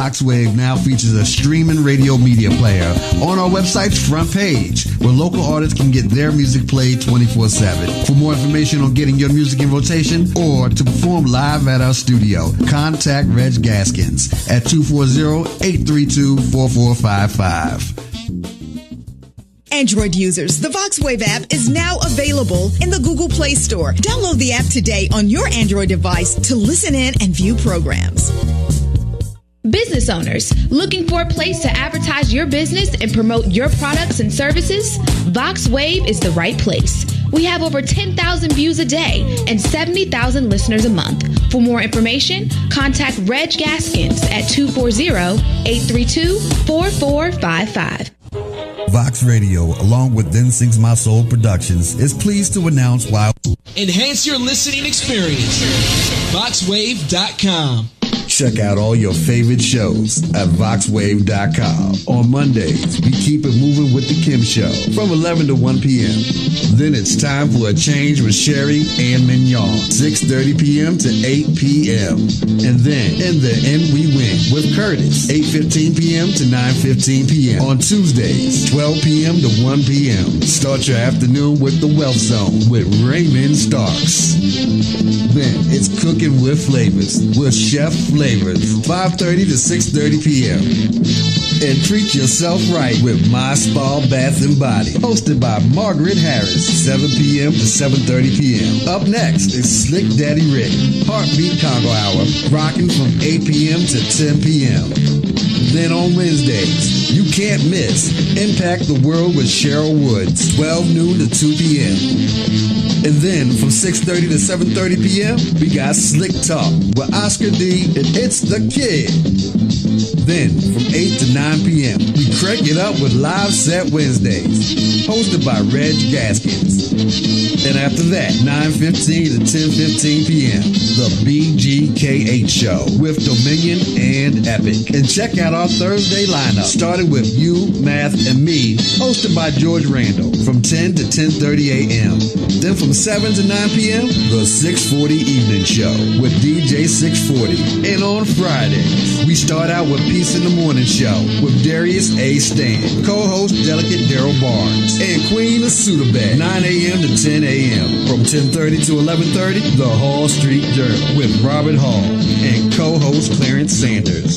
Voxwave now features a streaming radio media player on our website's front page, where local artists can get their music played 24/7. For more information on getting your music in rotation or to perform live at our studio, contact Reg Gaskins at 240-832-4455. Android users, the Voxwave app is now available in the Google Play Store. Download the app today on your Android device to listen in and view programs. Business owners looking for a place to advertise your business and promote your products and services? Voxwave is the right place. We have over 10,000 views a day and 70,000 listeners a month. For more information, contact Reg Gaskins at 240-832-4455. Vox Radio, along with Then Sings My Soul Productions, is pleased to announce why. Enhance your listening experience. Voxwave.com. Check out all your favorite shows at VoxWave.com. On Mondays, we keep it moving with The Kim Show from 11 to 1 p.m. Then it's time for a change with Sherry and Mignon, 6:30 p.m. to 8 p.m. And then in the end we win with Curtis, 8:15 p.m. to 9:15 p.m. On Tuesdays, 12 p.m. to 1 p.m. Start your afternoon with The Wealth Zone with Raymond Starks. Then it's Cooking with Flavors with Chef Flavors, 5:30 to 6:30 p.m. And treat yourself right with My Spa Bath and Body, hosted by Margaret Harris, 7 p.m. to 7:30 p.m. Up next is Slick Daddy Rick, Heartbeat Congo Hour, rocking from 8 p.m. to 10 p.m. Then on Wednesdays, you can't miss Impact the World with Cheryl Woods, 12 noon to 2 p.m. And then from 6:30 to 7:30 p.m., we got Slick Talk with Oscar D and It's the Kid. Then from 8 to 9 p.m., we crank it up with Live Set Wednesdays, hosted by Reg Gaskins. And after that, 9:15 to 10:15 p.m., the BGKH Show with Dominion and Epic. And check out our Thursday lineup, starting with You, Math, and Me, hosted by George Randall from 10 to 10:30 a.m. Then from 7 to 9 p.m., the 640 Evening Show with DJ 640. And on Fridays, we start out with Peace in the Morning Show with Darius A. Stan, co-host Delicate Darryl Barnes, and Queen of Sudabed, 9 a.m. to 10 a.m. From 10:30 to 11:30, the Hall Street Journal with Robert Hall and co-host Clarence Sanders.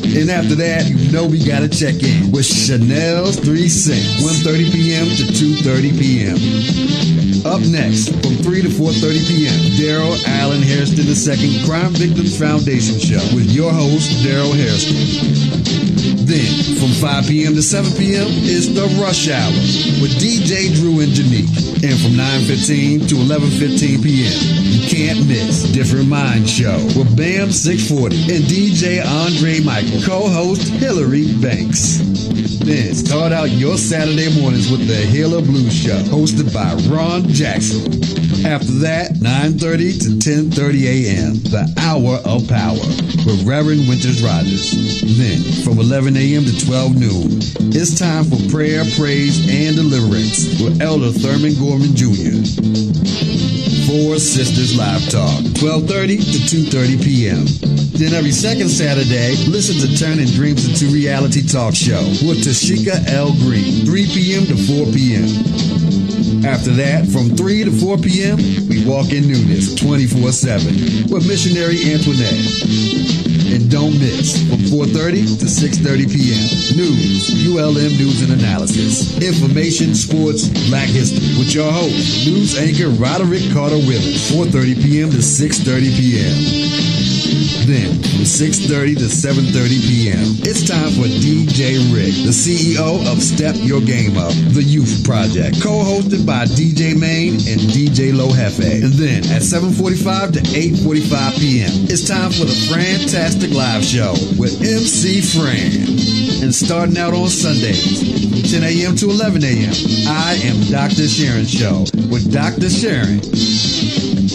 And after that, you know we got to check in with Chanel's 3 Cents, 1:30 p.m. to 2:30 p.m. Up next, from 3 to 4:30 p.m., Darryl Allen Hairston II Crime Victims Foundation Show with your host, Darryl Hairston. Then, from 5 p.m. to 7 p.m. is The Rush Hour with DJ Drew and Janique. And from 9:15 to 11:15 p.m., you can't miss Different Mind Show with Bam 640 and DJ Andre Michael, co-host Hillary Banks. Then start out your Saturday mornings with the Healer Blues Show, hosted by Ron Jackson. After that, 9:30 to 10:30 a.m., the Hour of Power with Reverend Winters Rogers. Then, from 11 a.m. to 12 noon, it's time for Prayer, Praise, and Deliverance with Elder Thurman Gorman Jr. Four Sisters Live Talk, 12:30 to 2:30 p.m. Then every second Saturday, listen to Turning Dreams into Reality Talk Show with Tashika L. Green, 3 p.m. to 4 p.m. After that, from 3 to 4 p.m., we walk in newness 24/7 with Missionary Antoinette. And don't miss, from 4:30 to 6:30 p.m., News, ULM News and Analysis, Information, Sports, Black History, with your host, news anchor Roderick Carter Willis, 4:30 p.m. to 6:30 p.m. Then, from 6:30 to 7:30 p.m., it's time for DJ Rick, the CEO of Step Your Game Up, the Youth Project, co-hosted by DJ Main and DJ Low Hefe. And then, at 7:45 to 8:45 p.m., it's time for the Fantastic Live Show with MC Fran. And starting out on Sundays, from 10 a.m. to 11 a.m., I am Dr. Sharon Show with Dr. Sharon.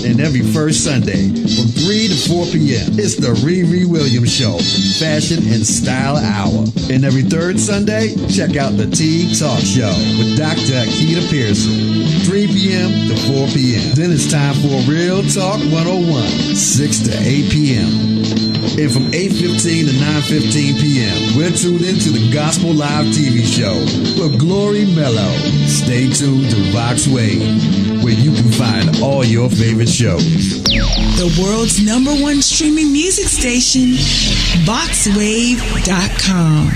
And every first Sunday, from 3 to 4 p.m., it's the Riri Williams Show, Fashion and Style Hour. And every third Sunday, check out the Tea Talk Show with Dr. Akita Pearson, 3 p.m. to 4 p.m. Then it's time for Real Talk 101, 6 to 8 p.m. And from 8:15 to 9:15 p.m., we're tuned into the Gospel Live TV show with Glory Mello. Stay tuned to Vox Wave, where you can find all your favorite shows. The world's #1 streaming music station, VoxWave.com.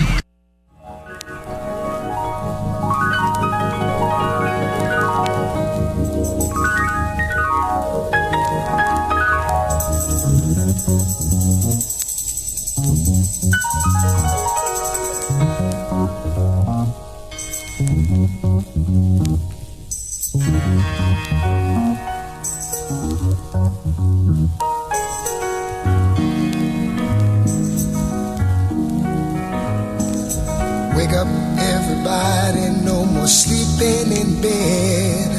Wake up, everybody, no more sleeping in bed.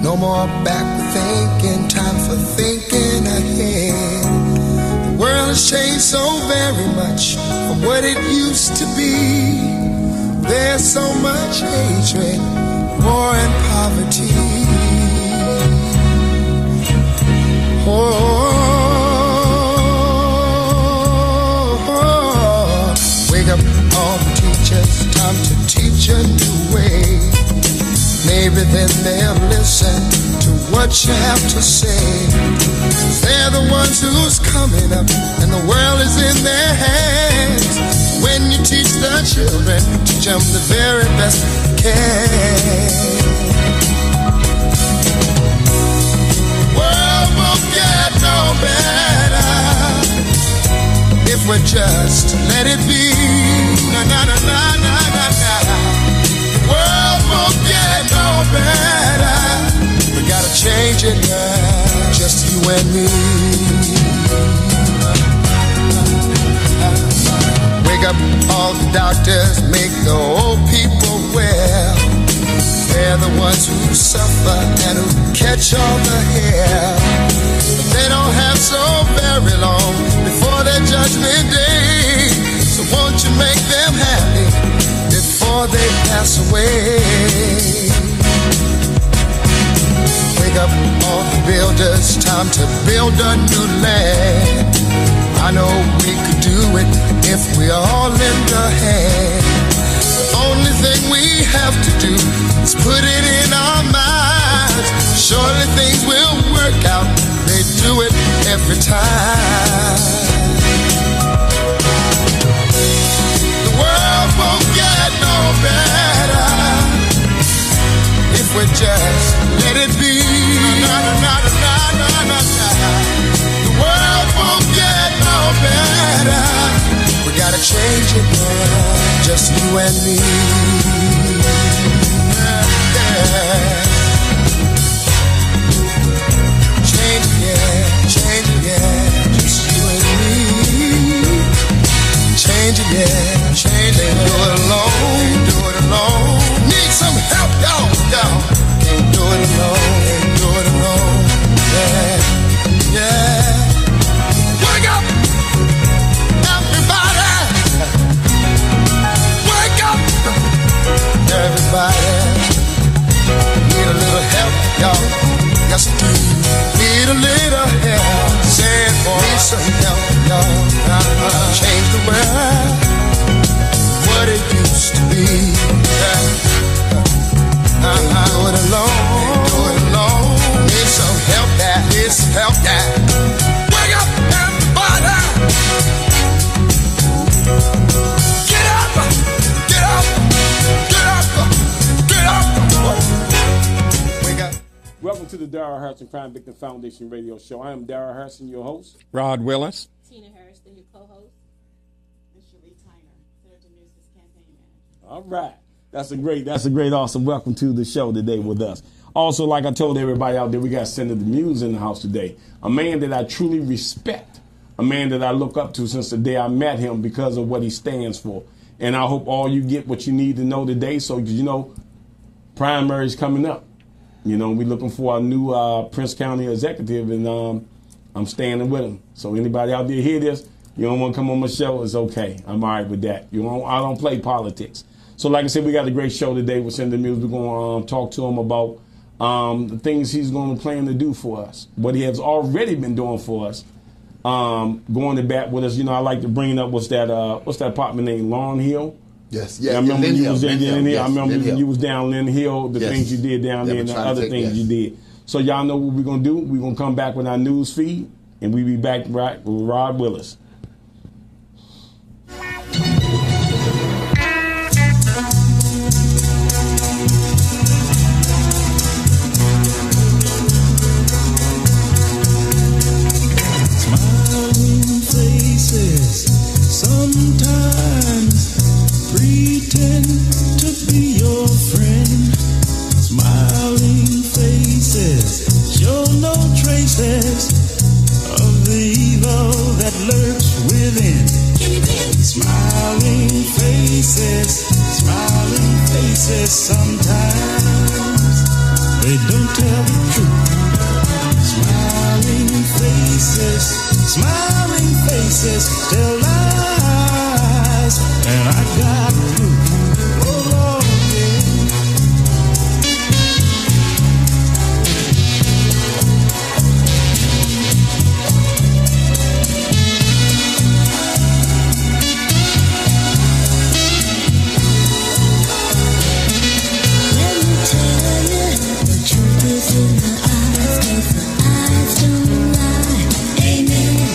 No more backward thinking, time for thinking ahead. The world has changed so very much from what it used to be. There's so much hatred, war and poverty. Wake up, all the teachers, time to teach a new way. Maybe then they'll listen to what you have to say. They're the ones who's coming up, and the world is in their hands. When you teach the children, teach them the very best you can. The world won't get no better if we just let it be. Na na na na na na na. The world won't get no better. We gotta change it now, just you and me. Wake up, all the doctors, make the old people well. They're the ones who suffer and who catch all the hair. They don't have so very long before their judgment day. So won't you make them happy before they pass away? Wake up, all the builders, time to build a new land. I know we could do it if we all lend a hand. The only thing we have to do is put it in our minds. Surely things will work out. They do it every time. The world won't get no better if we just let it be. Na, na, na, na, na, na, na. The world won't get no better. We gotta change it now, just you and me. Yeah. Change it, yeah, just you and me. Change it, yeah, change it. Do it alone, do it alone. Need some help, y'all. Can't do it alone, can't do it alone. Yeah, yeah. Wake up, everybody. Wake up, everybody. Need a little help, y'all. Yes, I do. Need a little help. Say it, boy. Need some help, y'all. Change the world, what it used to be. Can't do it alone. Can't do it alone. Need some help, that. Need some help, that. Wake up, everybody. Get up, get up, get up, get up. Wake up. Welcome to the Darryl Hairston Crime Victim Foundation radio show. I am Darryl Hairston, your host. Rod Willis. Tina Hairston, your co-host. And Shirley Tyner, Senator Newsom's campaign manager. All right. That's a great, awesome welcome to the show today with us. Also, like I told everybody out there, we got Senator Muse in the house today. A man that I truly respect. A man that I look up to since the day I met him because of what he stands for. And I hope all you get what you need to know today. So, you know, primary's coming up. You know, we're looking for our new Prince County executive, and I'm standing with him. So anybody out there hear this, you don't want to come on my show, it's okay. I'm all right with that. I don't play politics. So like I said, we got a great show today with Senator Mills. We're going to talk to him about the things he's going to plan to do for us, what he has already been doing for us, going to bat with us. You know, I like to bring up what's that apartment named Lawn Hill? Yes, I remember when you was in here. Yes, I remember Lynn when Hill. you was down Lynn Hill, the Yes. things you did down there and the other things you did. So y'all know what we're going to do. We're going to come back with our news feed, and we'll be back right with Rod Willis. Smiling faces sometimes pretend to be your friend. Smiling faces show no traces of the evil that lurks within. Smiling faces sometimes they don't tell the truth. Smiling faces tell lies, and I got proof. Oh Lord, Let me tell you, the truth is in the eyes, 'cause the eyes don't lie. Amen.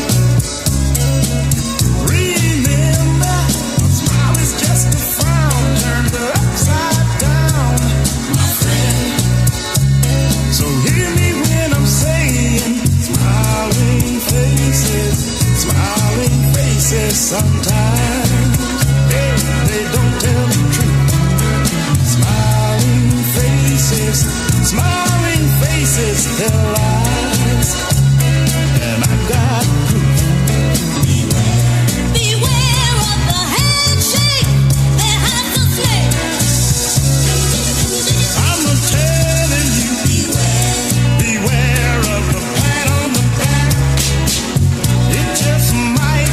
remember, a smile is just a frown turned upside down, my friend. So hear me when I'm saying, smiling faces sometimes they don't tell the truth. Smiling faces tell lies, and I got proof. Beware of the handshake behind the snake. I'm telling you, beware of the pat on the back. It just might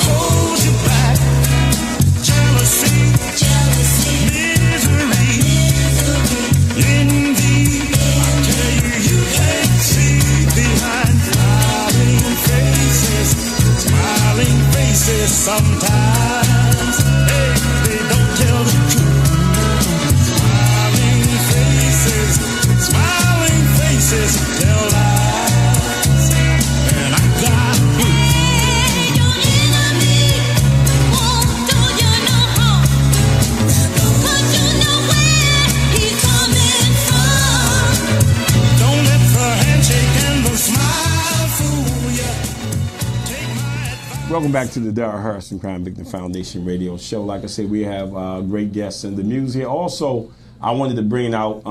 hold you back. Jealousy, misery, envy. I tell you, you can't see behind smiling faces sometimes. Hey, they don't tell the truth. Smiling faces tell lies, and I got proof. Your enemy won't do you no harm, 'cause you know where he's coming from. Don't let the handshake and the smile fool you. Take my advice. Welcome back to the Darryl Hairston Crime Victim Foundation radio show. Like I said, we have great guests in the news here. Also, I wanted to bring out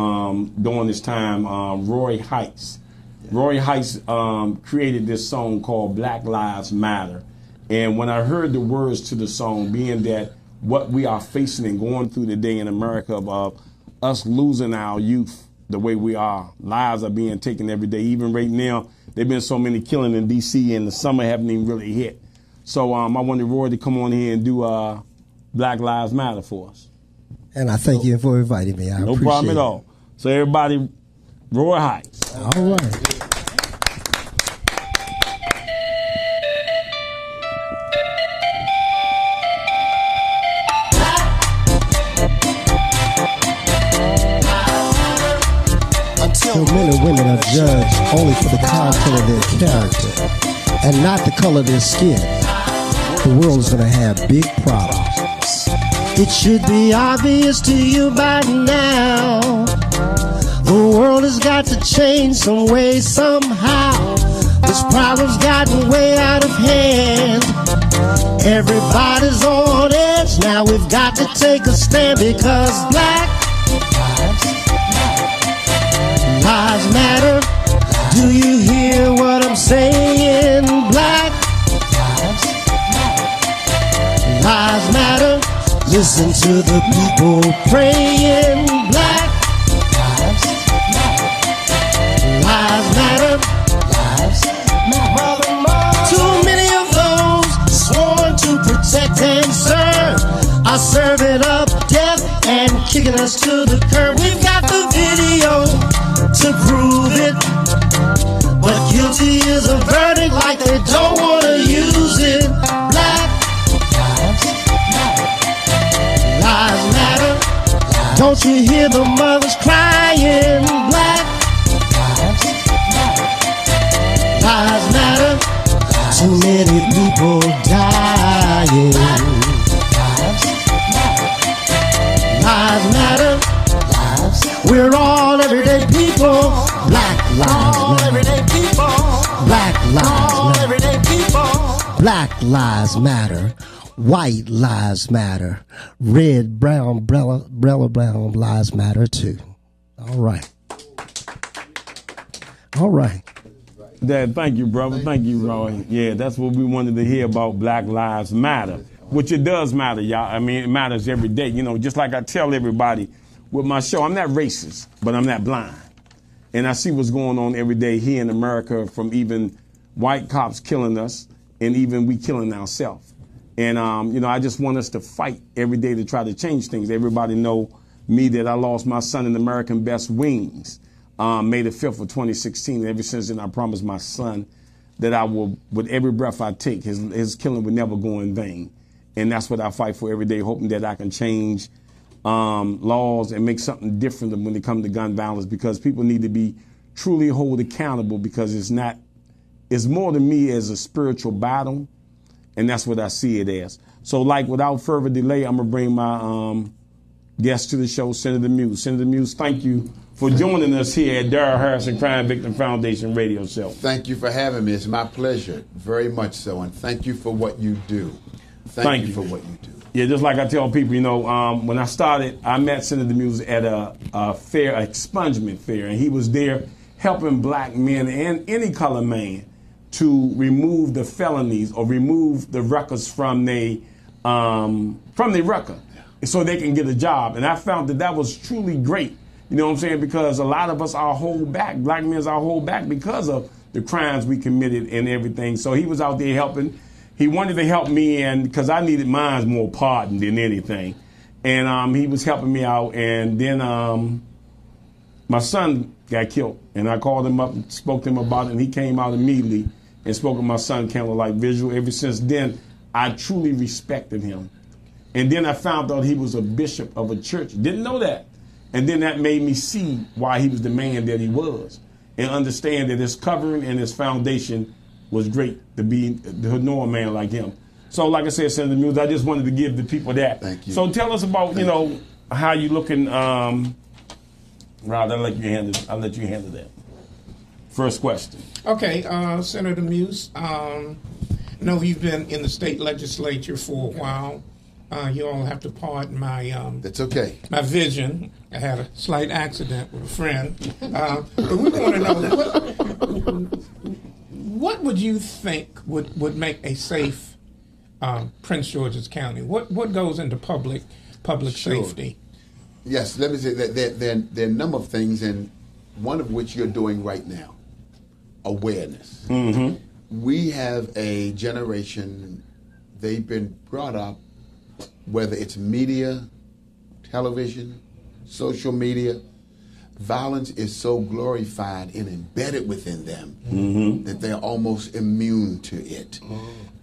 during this time Roy Heights. Roy Heights created this song called Black Lives Matter. And when I heard the words to the song, being that what we are facing and going through today in America of us losing our youth the way we are, lives are being taken every day. Even right now, there have been so many killing in D.C. and the summer haven't even really hit. So I wanted Roy to come on here and do Black Lives Matter for us. And I thank you for inviting me. I No appreciate problem at it. all. So everybody, Roy Heights. All right. So men and women are judged only for the content of their character and not the color of their skin. The world is going to have big problems. It should be obvious to you by now. The world has got to change some way, somehow. This problem's gotten way out of hand. Everybody's on edge. Now we've got to take a stand because black lives matter. Do you hear what I'm saying? Black lives matter. Listen to the people praying. Black lives matter. Too many of those sworn to protect and serve are serving up death and kicking us to the curb. We've got the video to prove it, but guilty is a verdict like they don't want Don't you hear the mothers crying? Black lives matter. Too many people dying. Lives matter. We're all everyday people. Black lives matter. Black lives matter. Black lives matter. White lives matter. Red, brown, brown lives matter too. All right. All right. Dad, thank you, brother. Thank you, Roy. Yeah, that's what we wanted to hear about Black Lives Matter, which it does matter, y'all. I mean, it matters every day. You know, just like I tell everybody with my show, I'm not racist, but I'm not blind. And I see what's going on every day here in America, from even white cops killing us and even we killing ourselves. And, you know, I just want us to fight every day to try to change things. Everybody know me that I lost my son in American Best Wings, May the 5th of 2016. And ever since then, I promised my son that I will, with every breath I take, his killing would never go in vain. And that's what I fight for every day, hoping that I can change laws and make something different when it comes to gun violence, because people need to be truly held accountable, because it's more than me as a spiritual battle. And that's what I see it as. So, like, without further delay, I'm going to bring my guest to the show, Senator Muse. Senator Muse, thank you for joining us here at Darryl Hairston Crime Victim Foundation radio show. Thank you for having me. It's my pleasure, very much so. And thank you for what you do. Thank you for what you do. Yeah, just like I tell people, you know, when I started, I met Senator Muse at a fair, expungement fair, and he was there helping black men and any color man to remove the felonies or remove the records from their record so they can get a job. And I found that was truly great, you know what I'm saying, because a lot of us are hold back, black men are hold back because of the crimes we committed and everything. So he was out there helping. He wanted to help me, and because I needed mine more pardoned than anything. And he was helping me out, and then my son got killed. And I called him up and spoke to him about it, and he came out immediately and spoke with my son, Candlelight Visual. Ever since then, I truly respected him. And then I found out he was a bishop of a church. Didn't know that. And then that made me see why he was the man that he was, and understand that his covering and his foundation was great to know a man like him. So, like I said, Senator Muse, I just wanted to give the people that. Thank you. So tell us about, you know, how you looking. Rod, I'll let you handle that. First question. Okay, Senator Muse, I know you've been in the state legislature for a while. You all have to pardon my that's okay. My vision. I had a slight accident with a friend. But we want to know what would you think would make a safe Prince George's County? What goes into public safety? Yes, let me say that there are a number of things, and one of which you're doing right now. Awareness. Mm-hmm. We have a generation, they've been brought up, whether it's media, television, social media, violence is so glorified and embedded within them that they're almost immune to it.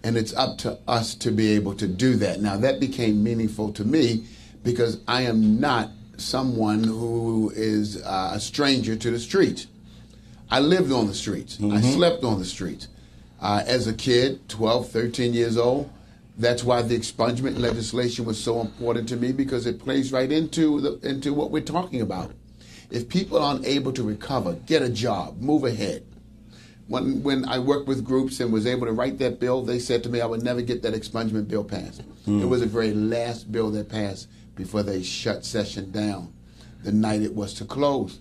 And it's up to us to be able to do that. Now, that became meaningful to me because I am not someone who is a stranger to the streets. I lived on the streets. I slept on the streets. As a kid, 12, 13 years old, that's why the expungement legislation was so important to me, because it plays right into what we're talking about. If people aren't able to recover, get a job, move ahead. When I worked with groups and was able to write that bill, they said to me I would never get that expungement bill passed. It was the very last bill that passed before they shut session down the night it was to close.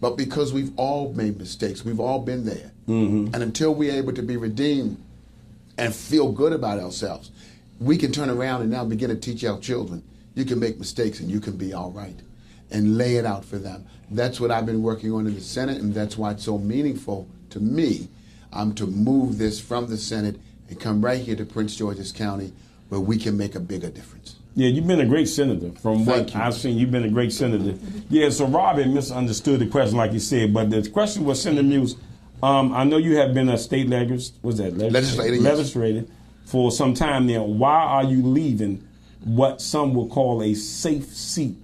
But because we've all made mistakes, we've all been there. And until we're able to be redeemed and feel good about ourselves, we can turn around and now begin to teach our children, you can make mistakes and you can be all right, and lay it out for them. That's what I've been working on in the Senate, and that's why it's so meaningful to me to move this from the Senate and come right here to Prince George's County, where we can make a bigger difference. Yeah, you've been a great senator. From what I've seen, you've been a great senator. Yeah, so Robin misunderstood the question, like you said, but the question was, Senator Muse, I know you have been a state legislator for some time now. Why are you leaving what some will call a safe seat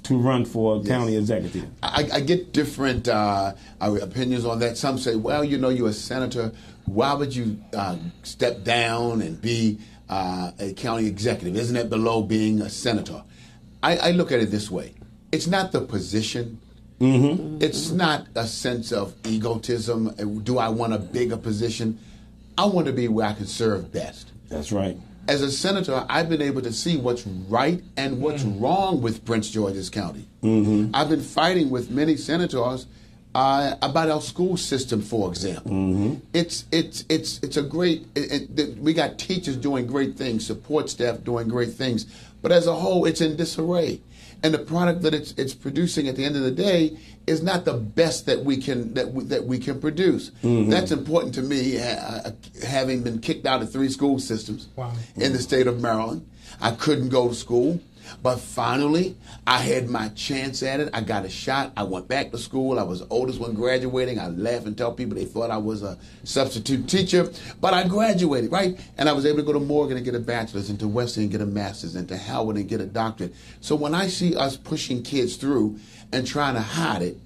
to run for county executive? I get different opinions on that. Some say, well, you're a senator. Why would you step down and be a county executive? Isn't that below being a senator? I look at it this way. It's not the position. Mm-hmm. It's not a sense of egotism. Do I want a bigger position? I want to be where I can serve best. That's right. As a senator, I've been able to see what's right and what's wrong with Prince George's County. Mm-hmm. I've been fighting with many senators about our school system, for example. Mm-hmm. It's a great. We got teachers doing great things, support staff doing great things, but as a whole, it's in disarray. And the product that it's producing at the end of the day is not the best that we can produce. Mm-hmm. That's important to me, having been kicked out of 3 school systems in the state of Maryland. I couldn't go to school, but finally I had my chance at it. I got a shot. I went back to school. I was the oldest one graduating. I laugh and tell people they thought I was a substitute teacher, but I graduated, right? And I was able to go to Morgan and get a bachelor's, and to Wesleyan and get a master's, and to Howard and get a doctorate. So when I see us pushing kids through and trying to hide it,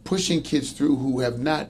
pushing kids through who have not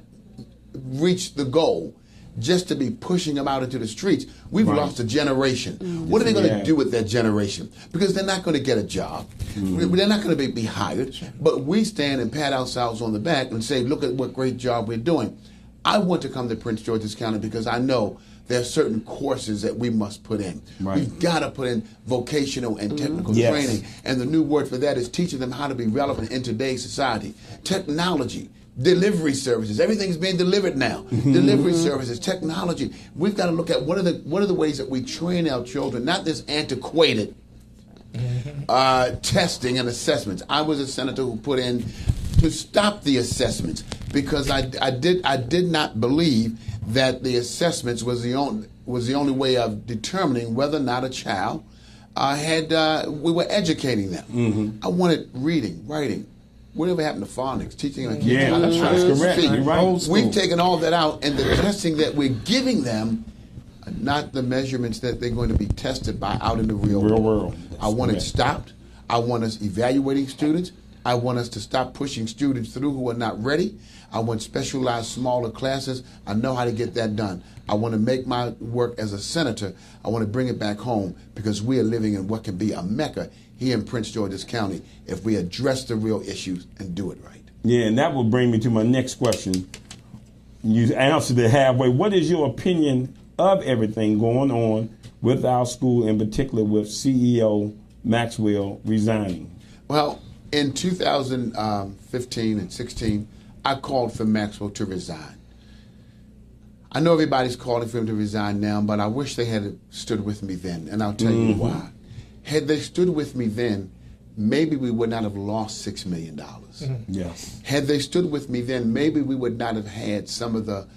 reached the goal, just to be pushing them out into the streets, we've lost a generation. Mm-hmm. What are they going to do with that generation? Because they're not going to get a job. Mm-hmm. They're not going to be hired. Sure. But we stand and pat ourselves on the back and say, look at what great job we're doing. I want to come to Prince George's County because I know there are certain courses that we must put in. Right. We've got to put in vocational and technical training. And the new word for that is teaching them how to be relevant in today's society. Technology. Delivery services. Everything's being delivered now. Mm-hmm. Delivery services, technology. We've got to look at what are the ways that we train our children, not this antiquated testing and assessments. I was a senator who put in to stop the assessments because I did not believe that the assessments was the only way of determining whether or not a child we were educating them. Mm-hmm. I wanted reading, writing. Whatever happened to phonics, teaching them how to speak. Right. We've taken all that out, and the testing that we're giving them are not the measurements that they're going to be tested by out in the real world. I want it stopped. I want us evaluating students. I want us to stop pushing students through who are not ready. I want specialized smaller classes. I know how to get that done. I want to make my work as a senator, I want to bring it back home because we are living in what can be a mecca here in Prince George's County if we address the real issues and do it right. Yeah, and that will bring me to my next question. You answered it halfway. What is your opinion of everything going on with our school, in particular with CEO Maxwell resigning? Well, in 2015 and 16, I called for Maxwell to resign. I know everybody's calling for him to resign now, but I wish they had stood with me then, and I'll tell you why. Had they stood with me then, maybe we would not have lost $6 million. Mm-hmm. Yes. Had they stood with me then, maybe we would not have had some of the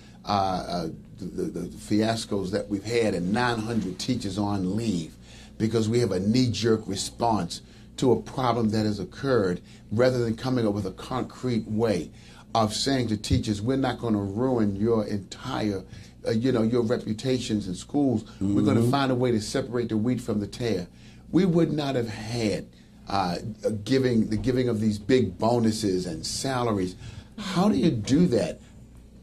fiascos that we've had and 900 teachers on leave because we have a knee-jerk response to a problem that has occurred rather than coming up with a concrete way of saying to teachers, we're not going to ruin your entire, your reputations in schools. Mm-hmm. We're going to find a way to separate the wheat from the tare. We would not have had the giving of these big bonuses and salaries. How do you do that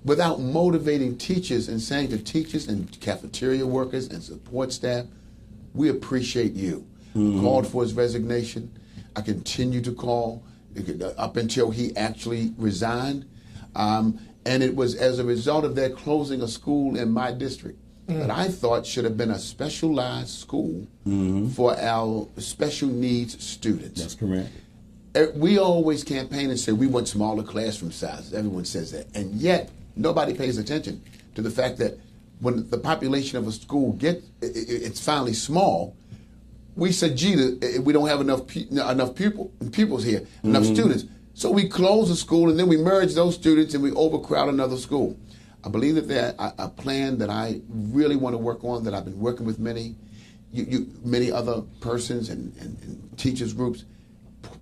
without motivating teachers and saying to teachers and cafeteria workers and support staff, we appreciate you. Mm-hmm. Called for his resignation. I continue to call up until he actually resigned. And it was as a result of that closing a school in my district that I thought should have been a specialized school for our special needs students. That's correct. We always campaign and say we want smaller classroom sizes. Everyone says that. And yet, nobody pays attention to the fact that when the population of a school it's finally small, we said, gee, we don't have enough pupils here, enough students. So we close the school and then we merge those students and we overcrowd another school. I believe that there's a plan that I really want to work on, that I've been working with many other persons and teachers groups,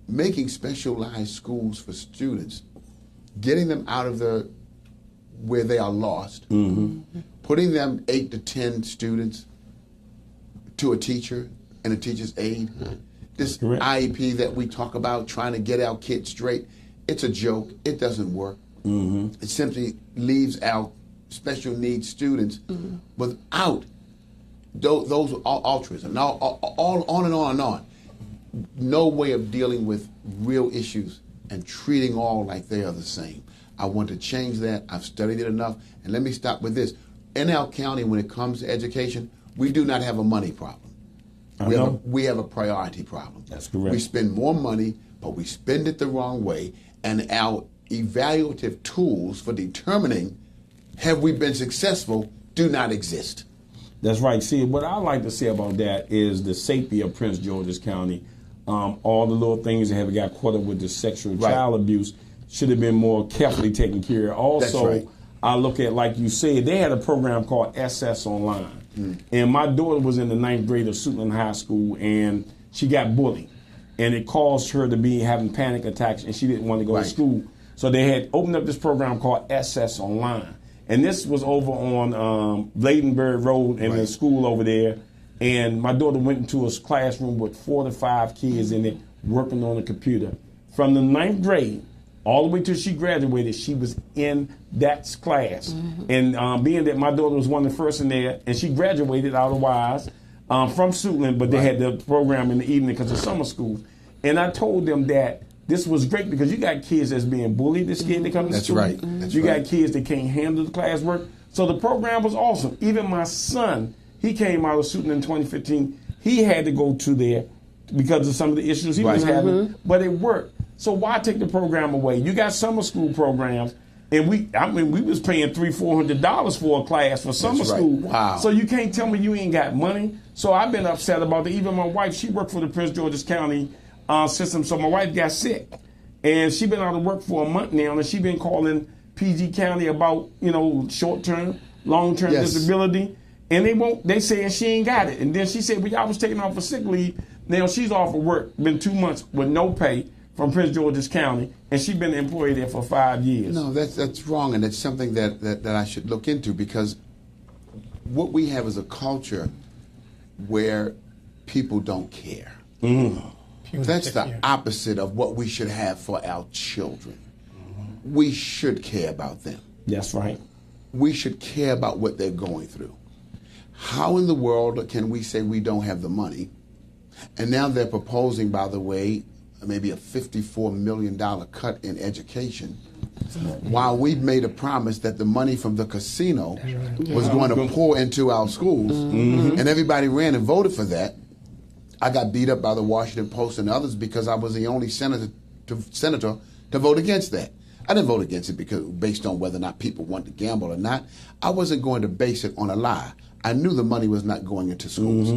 making specialized schools for students, getting them out of where they are lost, putting them 8 to 10 students to a teacher and a teacher's aide, This IEP that we talk about, trying to get our kids straight, it's a joke. It doesn't work. It simply leaves our special needs students without those altruism, all on and on and on. No way of dealing with real issues and treating all like they are the same. I want to change that. I've studied it enough. And let me stop with this. In our county, when it comes to education, we do not have a money problem. We have a priority problem. That's correct. We spend more money, but we spend it the wrong way. And our evaluative tools for determining have we been successful do not exist. That's right. See, what I like to say about that is the safety of Prince George's County. All the little things that have got caught up with the sexual child abuse should have been more carefully taken care of. Also, I look at, like you said, they had a program called SS Online. And my daughter was in the 9th grade of Suitland High School, and she got bullied. And it caused her to be having panic attacks, and she didn't want to go to school. So they had opened up this program called SS Online. And this was over on Bladenberg Road in the school over there. And my daughter went into a classroom with 4 to 5 kids in it working on a computer. From the 9th grade all the way till she graduated, she was in that class. And being that my daughter was one of the first in there, and she graduated out of Wise from Suitland, but they had the program in the evening because of summer school. And I told them that this was great because you got kids that's being bullied, that's scared to come to school. You got kids that can't handle the classwork. So the program was awesome. Even my son, he came out of Suitland in 2015. He had to go to there because of some of the issues he was having, but it worked. So why take the program away? You got summer school programs, and we was paying $300-400 for a class for summer school. Wow. So you can't tell me you ain't got money. So I've been upset about that. Even my wife, she worked for the Prince George's County system. So my wife got sick, and she been out of work for a month now, and she been calling PG County about short-term, long-term disability, and they saying she ain't got it. And then she said, well, y'all was taking off for sick leave. Now she's off of work, been 2 months with no pay from Prince George's County, and she's been employed there for 5 years. No, that's wrong, and it's something that I should look into, because what we have is a culture where people don't care. That's the opposite of what we should have for our children. We should care about them. That's right. We should care about what they're going through. How in the world can we say we don't have the money? And now they're proposing, by the way, maybe a $54 million cut in education, while we've made a promise that the money from the casino was going to pour into our schools, and everybody ran and voted for that. I got beat up by the Washington Post and others because I was the only senator to vote against that. I didn't vote against it because based on whether or not people wanted to gamble or not. I wasn't going to base it on a lie. I knew the money was not going into schools.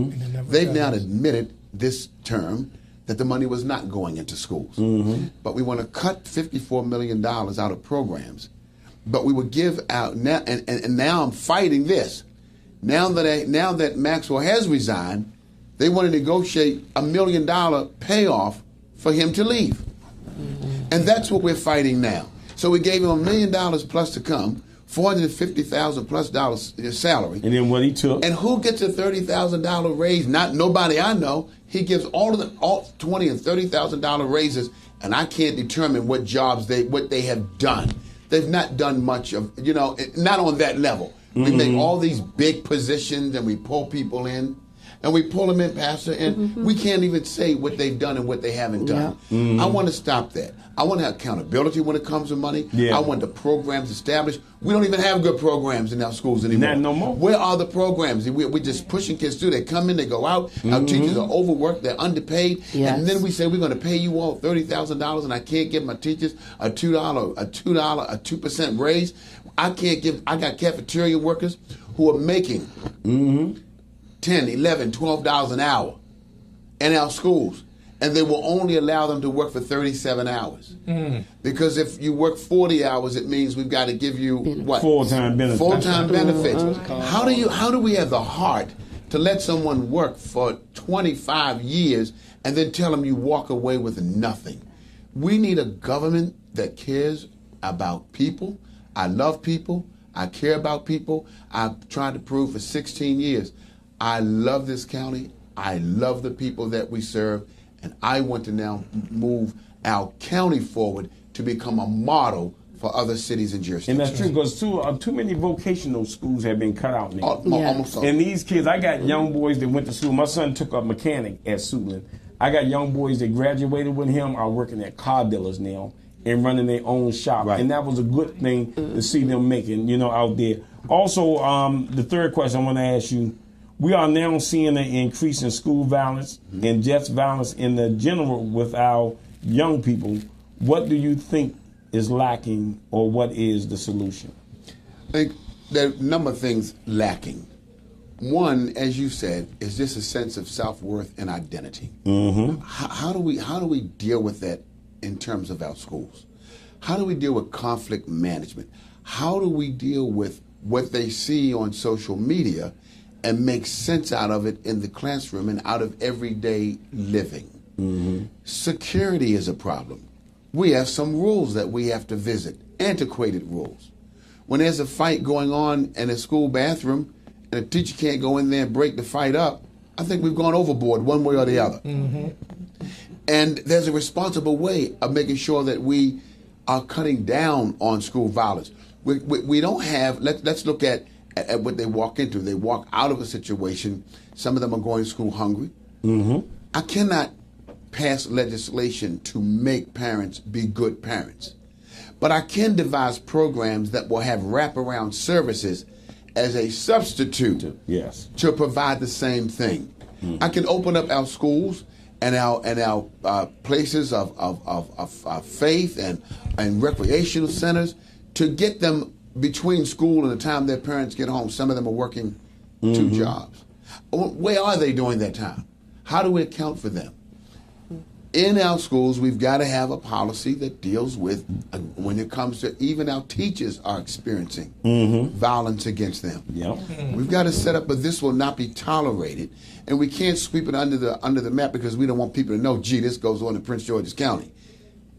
They've now admitted this term that the money was not going into schools. But we want to cut $54 million out of programs. But we would give out now, and now I'm fighting this. Now that Maxwell has resigned, they want to negotiate $1 million payoff for him to leave. And that's what we're fighting now. So we gave him $1 million plus to come, $450,000 plus salary. And then what he took. And who gets a $30,000 raise? Not nobody I know. He gives all $20,000 and $30,000 raises, and I can't determine what jobs what they have done. They've not done much of, not on that level. We make all these big positions and we pull people in. And we pull them in, Pastor, and we can't even say what they've done and what they haven't done. I want to stop that. I want to have accountability when it comes to money. I want the programs established. We don't even have good programs in our schools anymore. Not no more. Where are the programs? We're just pushing kids through. They come in, they go out. Our teachers are overworked, they're underpaid. And then we say we're going to pay you all $30,000 and I can't give my teachers a $2% raise. I got cafeteria workers who are making $10, $11, $12 an hour in our schools, and they will only allow them to work for 37 hours. Because if you work 40 hours, it means we've got to give you what? Full-time benefits. Full-time benefits. How do we have the heart to let someone work for 25 years and then tell them you walk away with nothing? We need a government that cares about people. I love people. I care about people. I've tried to prove for 16 years I love this county. I love the people that we serve, And I want to now move our county forward to become a model for other cities and jurisdictions. And that's true, because too many vocational schools have been cut out now. Almost all. And these kids, I got young boys that went to school. My son took a mechanic at Suitland. I got young boys that graduated with him, are working at car dealers now and running their own shop. Right. And that was a good thing to see them making, out there. Also, the third question I want to ask you, we are now seeing an increase in school violence and just violence in the general with our young people. What do you think is lacking, or what is the solution? I think there are a number of things lacking. One, as you said, is just a sense of self-worth and identity. Mm-hmm. How do we deal with that in terms of our schools? How do we deal with conflict management? How do we deal with what they see on social media and make sense out of it in the classroom and out of everyday living? Mm-hmm. Security is a problem. We have some rules that we have to visit, antiquated rules. When there's a fight going on in a school bathroom and a teacher can't go in there and break the fight up, I think we've gone overboard one way or the other. Mm-hmm. And there's a responsible way of making sure that we are cutting down on school violence. We don't have, let's look at what they walk into. They walk out of a situation. Some of them are going to school hungry. Mm-hmm. I cannot pass legislation to make parents be good parents. But I can devise programs that will have wraparound services as a substitute to provide the same thing. Mm-hmm. I can open up our schools and our places of faith and recreational centers to get them between school and the time their parents get home. Some of them are working two jobs. Where are they during that time? How do we account for them? In our schools, we've got to have a policy that deals with when it comes to even our teachers are experiencing violence against them. Yep. We've got to set up, but this will not be tolerated, and we can't sweep it under the mat because we don't want people to know, gee, this goes on in Prince George's County.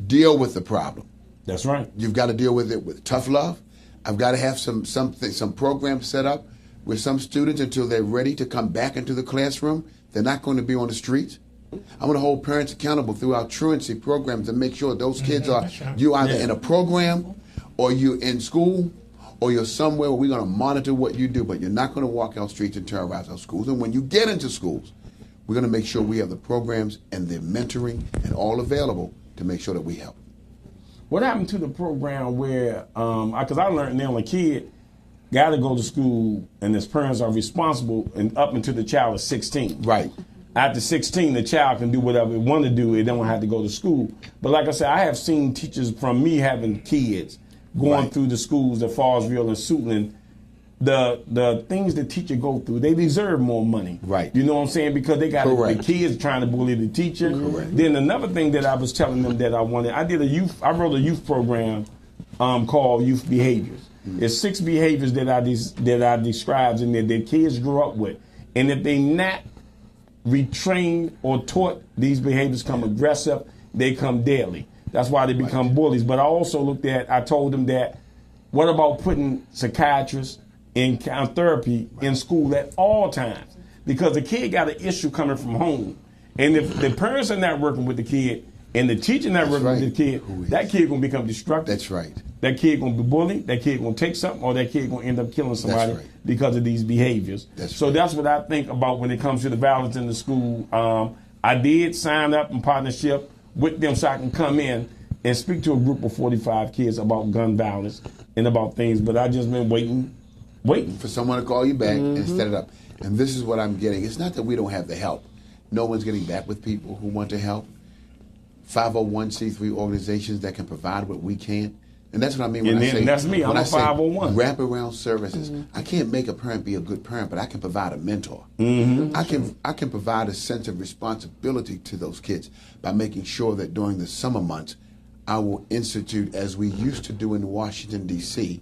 Deal with the problem. That's right. You've got to deal with it with tough love. I've got to have some programs set up with some students until they're ready to come back into the classroom. They're not going to be on the streets. I'm going to hold parents accountable through our truancy programs to make sure those kids are, you either in a program or you're in school or you're somewhere where we're going to monitor what you do, but you're not going to walk our streets and terrorize our schools. And when you get into schools, we're going to make sure we have the programs and the mentoring and all available to make sure that we help. What happened to the program where, because I learned now a kid got to go to school and his parents are responsible and up until the child is 16. Right. After 16, the child can do whatever they want to do. They don't have to go to school. But like I said, I have seen teachers from me having kids going through the schools at Fallsville and Suitland. The things the teacher go through, they deserve more money. Right. You know what I'm saying? Because they got the kids trying to bully the teacher. Correct. Then another thing that I was telling them that I wanted, I wrote a youth program called Youth Behaviors. There's 6 behaviors that I described in there that kids grew up with. And if they not retrained or taught, these behaviors come aggressive, they come deadly. That's why they become bullies. But I told them that, what about putting psychiatrists in therapy in school at all times? Because the kid got an issue coming from home. And if the parents are not working with the kid and the teacher not working with the kid, that kid going to become destructive. That's right. That kid going to be bullied, that kid going to take something, or that kid going to end up killing somebody because of these behaviors. That's what I think about when it comes to the violence in the school. I did sign up in partnership with them so I can come in and speak to a group of 45 kids about gun violence and about things, but I just been waiting for someone to call you back and set it up. And this is what I'm getting. It's not that we don't have the help. No one's getting back with people who want to help. 501c3 organizations that can provide what we can. And that's what I mean when I say, that's me. I'm a 501. Wraparound services. I can't make a parent be a good parent, but I can provide a mentor. I can provide a sense of responsibility to those kids by making sure that during the summer months, I will institute, as we used to do in Washington, D.C.,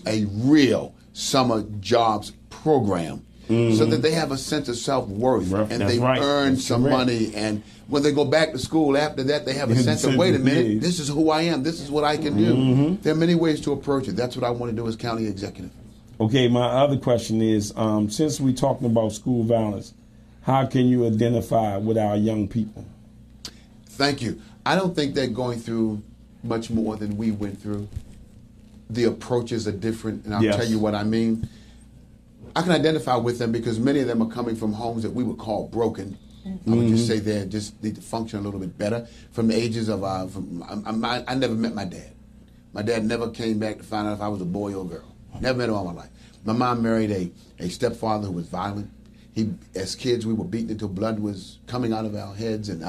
a real summer jobs program so that they have a sense of self-worth and they earn some money. And when they go back to school after that, they have a sense of, wait a minute, this is who I am. This is what I can do. There are many ways to approach it. That's what I want to do as county executive. Okay, my other question is, since we're talking about school violence, how can you identify with our young people? Thank you. I don't think they're going through much more than we went through. The approaches are different, and I'll tell you what I mean. I can identify with them because many of them are coming from homes that we would call broken. I would just say they just need to function a little bit better. From the ages of, I never met my dad. My dad never came back to find out if I was a boy or a girl. Never met him all my life. My mom married a stepfather who was violent. As kids, we were beaten until blood was coming out of our heads. And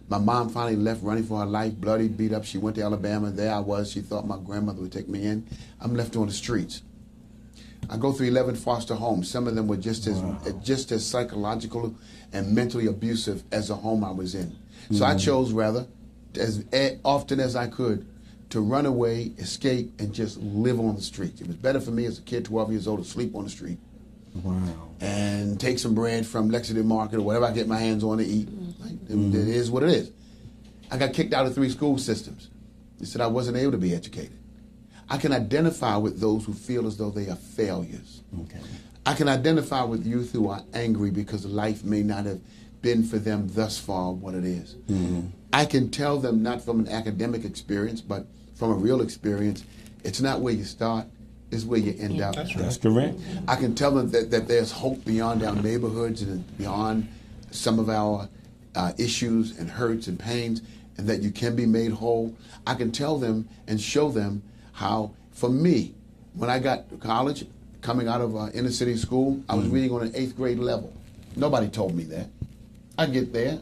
my mom finally left running for her life, bloody, beat up. She went to Alabama. There I was. She thought my grandmother would take me in. I'm left on the streets. I go through 11 foster homes. Some of them were just as psychological and mentally abusive as the home I was in. So I chose rather, as often as I could, to run away, escape, and just live on the streets. It was better for me as a kid, 12 years old, to sleep on the street. Wow. And take some bread from Lexington Market or whatever I get my hands on to eat. It is what it is. I got kicked out of 3 school systems. They said I wasn't able to be educated. I can identify with those who feel as though they are failures. Okay. I can identify with youth who are angry because life may not have been for them thus far what it is. I can tell them, not from an academic experience, but from a real experience, it's not where you start, it's where you end up. That's correct. I can tell them that there's hope beyond our neighborhoods and beyond some of our issues and hurts and pains, and that you can be made whole. I can tell them and show them how, for me, when I got to college, coming out of inner city school, I was reading on an 8th grade level. Nobody told me that. I get there,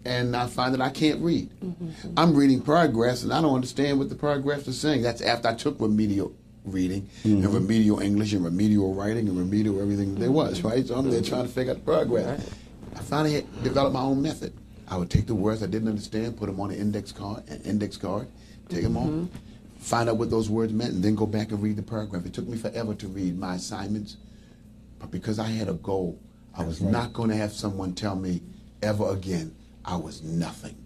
and I find that I can't read. I'm reading paragraphs, and I don't understand what the paragraphs are saying. That's after I took remedial reading, and remedial English, and remedial writing, and remedial everything there was, right? So I'm there trying to figure out the paragraph. I finally had developed my own method. I would take the words I didn't understand, put them on an index card, take them off, find out what those words meant, and then go back and read the paragraph. It took me forever to read my assignments, but because I had a goal, I was not going to have someone tell me ever again I was nothing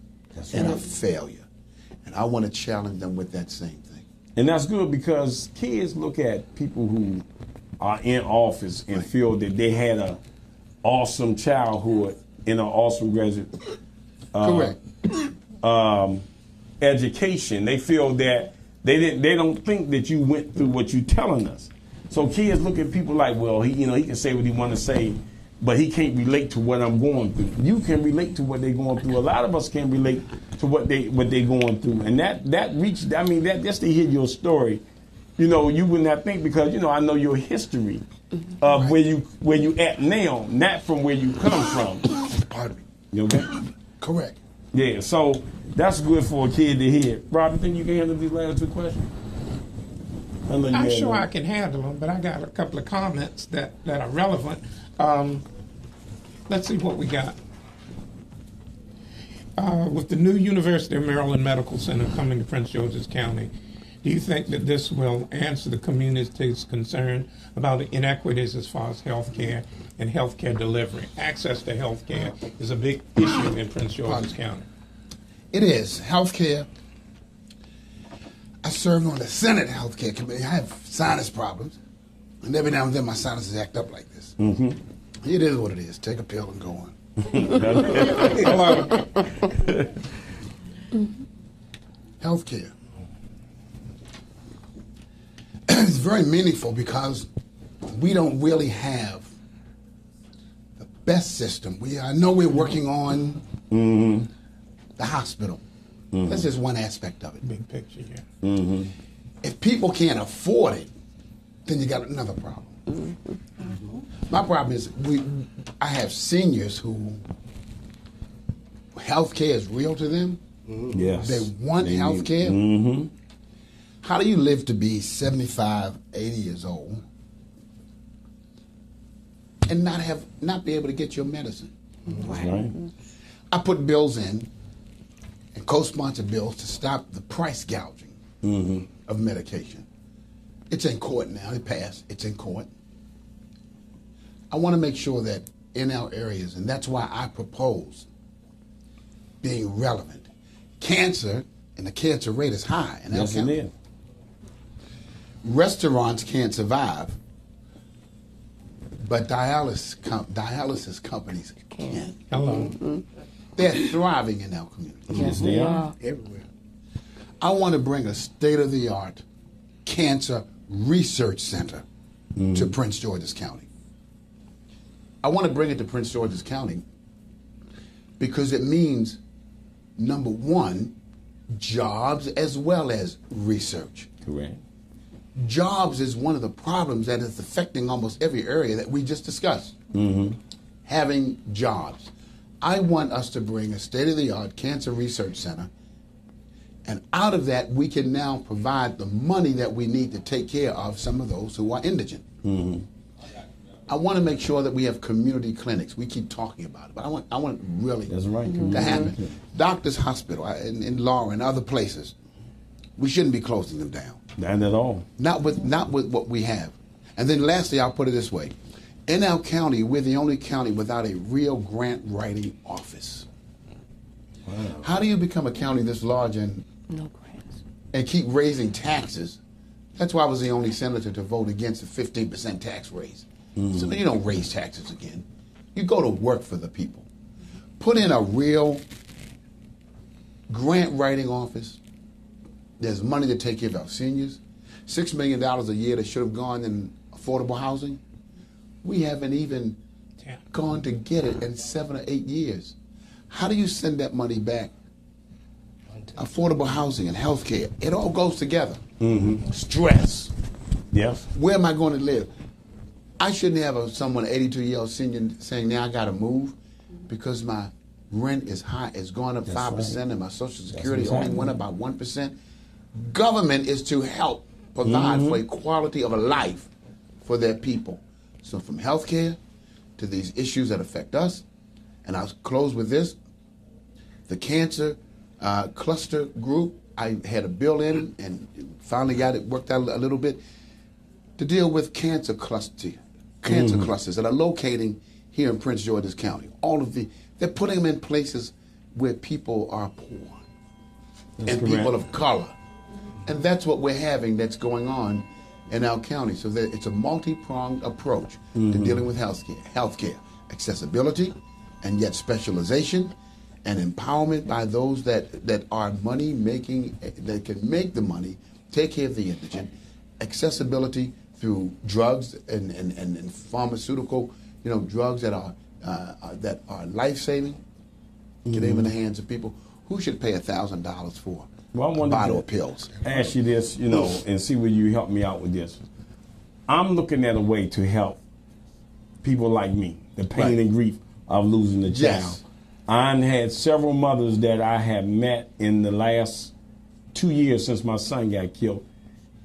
and a failure. And I want to challenge them with that same thing. And that's good because kids look at people who are in office and feel that they had an awesome childhood in an awesome graduate education. They feel that they don't think that you went through what you're telling us. So kids look at people like, well, he can say what he want to say, but he can't relate to what I'm going through. You can relate to what they're going through. A lot of us can relate to what they're going through, and that just to hear your story, you would not think, because I know your history of where you at now, not from where you come from. Pardon me. You okay? Correct. Yeah, so that's good for a kid to hear. Rob, you think you can handle these last 2 questions? I'm sure I can handle them, but I got a couple of comments that are relevant. Let's see what we got. With the new University of Maryland Medical Center coming to Prince George's County, do you think that this will answer the community's concern about the inequities as far as health care and health care delivery? Access to health care is a big issue in Prince George's County. It is. Health care. I served on the Senate Health Care Committee. I have sinus problems, and every now and then my sinuses act up like this. It is what it is. Take a pill and go on. Health care. It's very meaningful because we don't really have the best system. I know we're working on the hospital. That's just one aspect of it. Big picture, yeah. If people can't afford it, then you got another problem. My problem is I have seniors who health care is real to them. Yes. They want health care. How do you live to be 75, 80 years old and not be able to get your medicine? Right. I put bills in and co-sponsor bills to stop the price gouging of medication. It's in court now. It passed. It's in court. I want to make sure that in our areas, and that's why I propose being relevant. Cancer, and the cancer rate is high in our county. It is. Restaurants can't survive, but dialysis companies can. Hello. They're thriving in our community. Yes, they are. Everywhere. I want to bring a state-of-the-art cancer research center to Prince George's County. I want to bring it to Prince George's County because it means, number one, jobs as well as research. Correct. Jobs is one of the problems that is affecting almost every area that we just discussed. Having jobs. I want us to bring a state-of-the-art cancer research center, and out of that we can now provide the money that we need to take care of some of those who are indigent. I want to make sure that we have community clinics. We keep talking about it, but I want it really to happen. Doctors Hospital in Laura and other places, we shouldn't be closing them down. Not at all. Not with what we have. And then lastly, I'll put it this way. In our county, we're the only county without a real grant writing office. Wow. How do you become a county this large and keep raising taxes? That's why I was the only senator to vote against a 15% tax raise. So you don't raise taxes again. You go to work for the people. Put in a real grant writing office. There's money to take care of our seniors. $6 million a year that should have gone in affordable housing. We haven't even gone to get it in 7 or 8 years. How do you send that money back? Affordable housing and health care, it all goes together. Stress. Yes. Where am I going to live? I shouldn't have someone, 82-year-old senior, saying, now I got to move because my rent is high. It's gone up 5% and my Social Security only went up by 1%. Government is to help provide for a quality of a life for their people. So from health care to these issues that affect us, and I'll close with this, the cancer cluster group, I had a bill in and finally got it worked out a little bit to deal with cancer clusters that are locating here in Prince George's County. They're putting them in places where people are poor and people of color. And that's what we're having that's going on in our county. So that it's a multi-pronged approach to dealing with healthcare, accessibility, and yet specialization and empowerment by those that are money making, that can make the money, take care of the indigent, accessibility through drugs and pharmaceutical, drugs that are life-saving, get them in the hands of people. Who should pay $1,000 for a bottle of pills? Ask you this, and see where you help me out with this. I'm looking at a way to help people like me, the pain and grief of losing a child. Yes. I had several mothers that I have met in the last 2 years since my son got killed,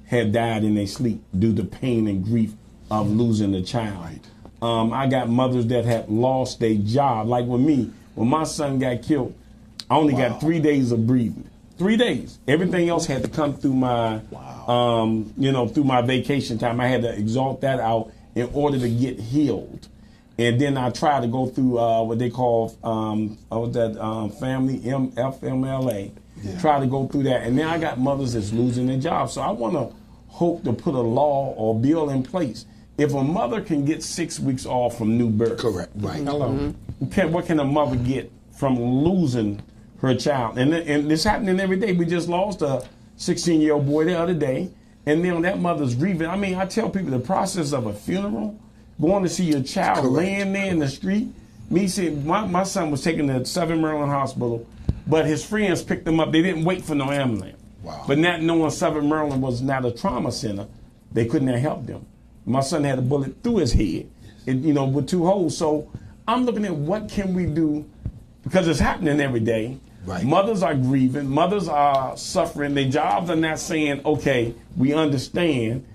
had died in their sleep due to pain and grief of losing a child. I got mothers that had lost their job. Like with me, when my son got killed, I only got 3 days of breathing. 3 days. Everything else had to come through my, through my vacation time. I had to exalt that out in order to get healed. And then I tried to go through what they call family FMLA. Yeah. Try to go through that. And then I got mothers that's losing their jobs. So I want to hope to put a law or bill in place. If a mother can get 6 weeks off from new birth. Correct. Right. Hello. What can a mother get from losing her child? And it's happening every day. We just lost a 16-year-old boy the other day. And then that mother's grieving. I mean, I tell people the process of a funeral, going to see your child laying there in the street. My son was taken to Southern Maryland Hospital, but his friends picked him up. They didn't wait for no ambulance. Wow. But not knowing Southern Maryland was not a trauma center, they couldn't have helped him. My son had a bullet through his head, with 2 holes. So I'm looking at what can we do, because it's happening every day. Right. Mothers are grieving. Mothers are suffering. Their jobs are not saying, okay, we understand,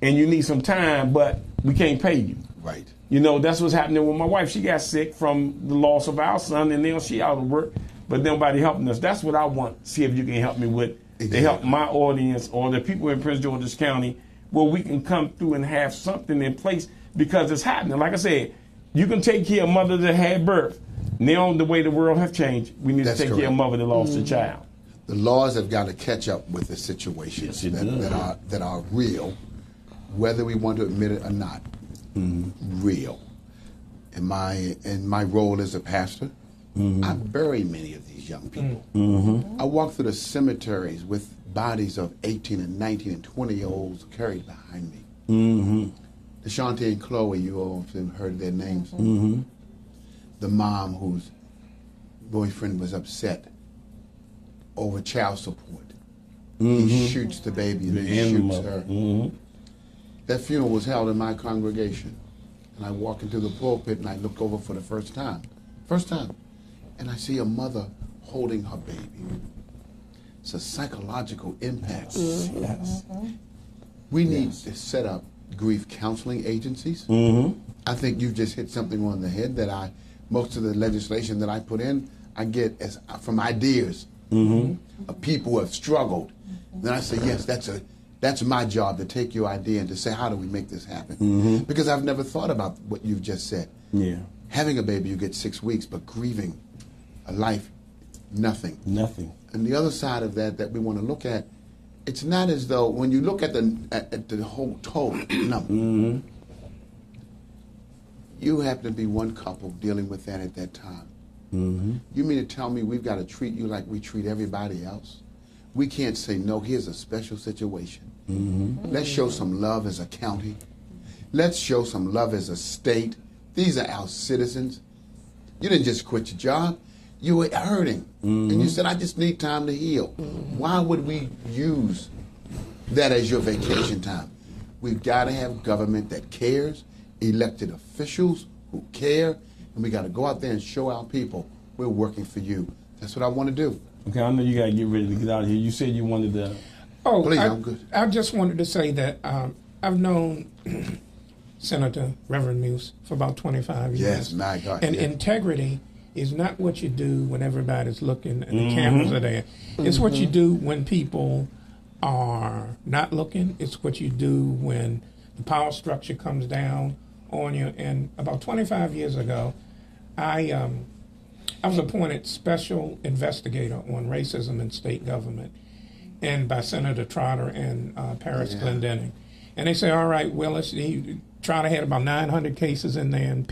and you need some time, but we can't pay you. Right. That's what's happening with my wife. She got sick from the loss of our son, and now she out of work, but nobody helping us. That's what I want. See if you can help me with to help my audience or the people in Prince George's County, where we can come through and have something in place, because it's happening. Like I said, you can take care of mother that had birth. Now, the way the world has changed, we need to take care of mother that lost a child. The laws have got to catch up with the situations that are real, whether we want to admit it or not. Real. In my role as a pastor, I bury many of these young people. I walk through the cemeteries with bodies of 18 and 19 and 20-year-olds carried behind me. Deshante and Chloe, you all have heard their names. The mom whose boyfriend was upset over child support. He shoots the baby and then shoots her. That funeral was held in my congregation. And I walk into the pulpit and I look over for the first time, and I see a mother holding her baby. It's a psychological impact. We need to set up grief counseling agencies. I think you've just hit something on the head that most of the legislation that I put in, I get from ideas of people who have struggled. Then I say, yes, that's my job, to take your idea and to say, how do we make this happen? Because I've never thought about what you've just said. Having a baby, you get 6 weeks, but grieving a life, nothing. And the other side of that we want to look at, it's not as though when you look at the whole total number, you happen to be one couple dealing with that at that time. You mean to tell me we've got to treat you like we treat everybody else? We can't say, no, here's a special situation. Let's show some love as a county. Let's show some love as a state. These are our citizens. You didn't just quit your job. You were hurting. And you said, I just need time to heal. Why would we use that as your vacation time? We've got to have government that cares, elected officials who care, and we got to go out there and show our people we're working for you. That's what I want to do. Okay, I know you got to get ready to get out of here. You said you wanted to... Oh, please, I'm good. I just wanted to say that I've known Senator Reverend Muse for about 25 years. Yes, my God. And integrity is not what you do when everybody's looking and the cameras are there. It's what you do when people are not looking. It's what you do when the power structure comes down on you. And about 25 years ago, I was appointed special investigator on racism in state government, and by Senator Trotter and Paris Glendenning. And they say, all right, Willis, Trotter had about 900 cases in there, and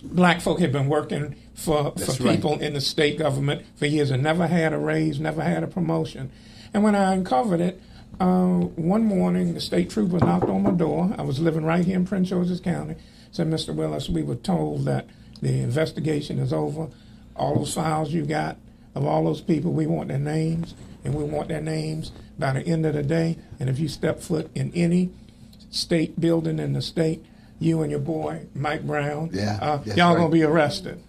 black folk had been working for people in the state government for years and never had a raise, never had a promotion. And when I uncovered it, one morning the state trooper knocked on my door. I was living right here in Prince George's County. Said, Mr. Willis, we were told that the investigation is over. All those files you got of all those people, we want their names, and we want their names by the end of the day. And if you step foot in any state building in the state, you and your boy, Mike Brown, y'all going to be arrested.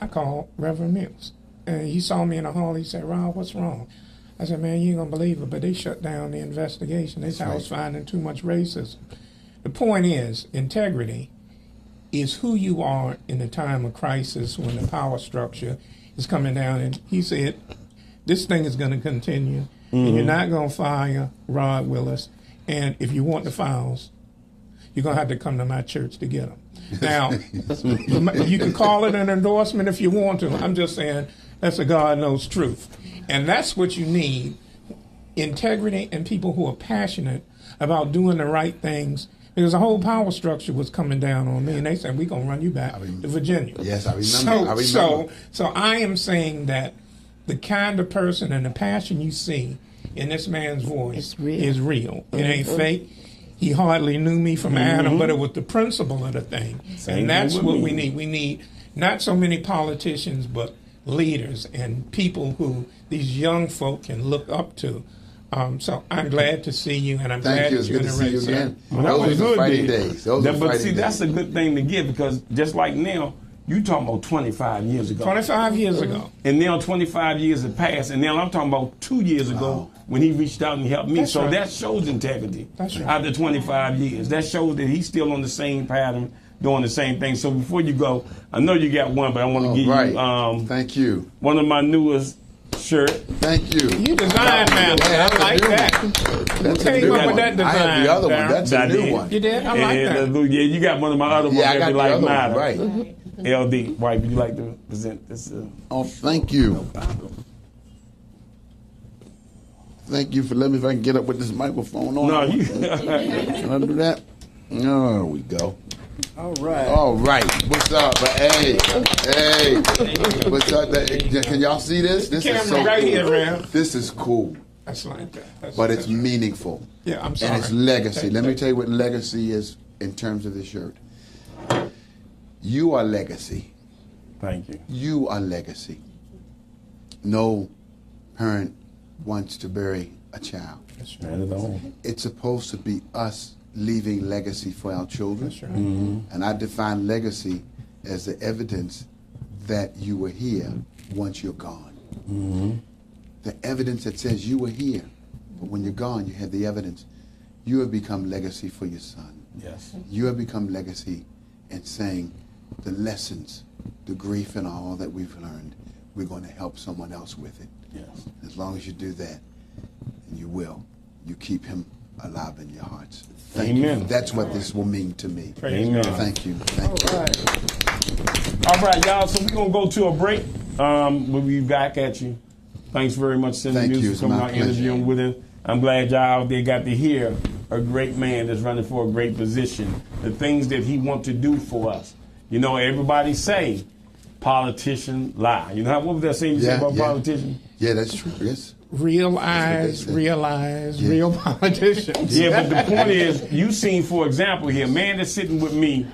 I called Reverend Muse, and he saw me in the hall. He said, Rob, what's wrong? I said, man, you ain't going to believe it, but they shut down the investigation. They said I was finding too much racism. The point is, integrity is who you are in a time of crisis when the power structure is coming down. And he said, this thing is going to continue, and you're not going to fire Rod Willis. And if you want the files, you're going to have to come to my church to get them. Now, you can call it an endorsement if you want to. I'm just saying that's a God knows truth. And that's what you need, integrity and people who are passionate about doing the right things. Because the whole power structure was coming down on me, and they said, we're going to run you back to Virginia. Yes, I remember. So I am saying that the kind of person and the passion you see in this man's voice is real. It ain't fake. He hardly knew me from Adam, but it was the principle of the thing. And that's what we need. We need not so many politicians, but leaders and people who these young folk can look up to. So I'm glad to see you, and I'm glad that you're in the race. Those were fighting days. That's a good thing to get, because just like now, you talking about 25 years ago. 25 years ago. And now 25 years have passed, and now I'm talking about 2 years ago when he reached out and helped me. That's right. That shows integrity. That's right. After 25 years. That shows that he's still on the same pattern, doing the same thing. So before you go, I know you got one, but I want to give you thank you. One of my newest shirt. Thank you. You designed that. I like that. Who came up with that design? I have the other one. That's a new one. You did? I like that. Yeah, you got one of my other ones. I got the other one, right. LD, White, would you like to present this? Thank you. Thank you for letting me, if I can get up with this microphone on. No, you. Can I do that? There we go. All right. All right. What's up? Hey. What's up? Can y'all see this? This is so right cool. here, man. This is cool. That's like that. But it's meaningful. Yeah, I'm sorry. And it's legacy. Let me tell you what legacy is in terms of this shirt. You are legacy. Thank you. You are legacy. No parent wants to bury a child. That's right. It's supposed to be us leaving legacy for our children. That's right. And I define legacy as the evidence that you were here once you're gone. The evidence that says you were here, but when you're gone, you have the evidence. You have become legacy for your son. Yes. You have become legacy in saying the lessons, the grief and all that we've learned, we're going to help someone else with it. Yes. As long as you do that, and you will, you keep him alive in your hearts. Thank Amen. you. That's what this will mean to me. Amen. Thank you. Thank you. All right, y'all. So we're going to go to a break. We'll be back at you. Thanks very much, Cindy Thank you. Music, It's for coming my out pleasure. interviewing with us. I'm glad y'all out there got to hear a great man that's running for a great position. The things that he wants to do for us. You know, everybody say politicians lie. You know, what was that saying you said about politicians? Yeah, that's true. Yes. Real eyes, real politicians. Yeah, but the point is, you seen, for example, here, a man that's sitting with me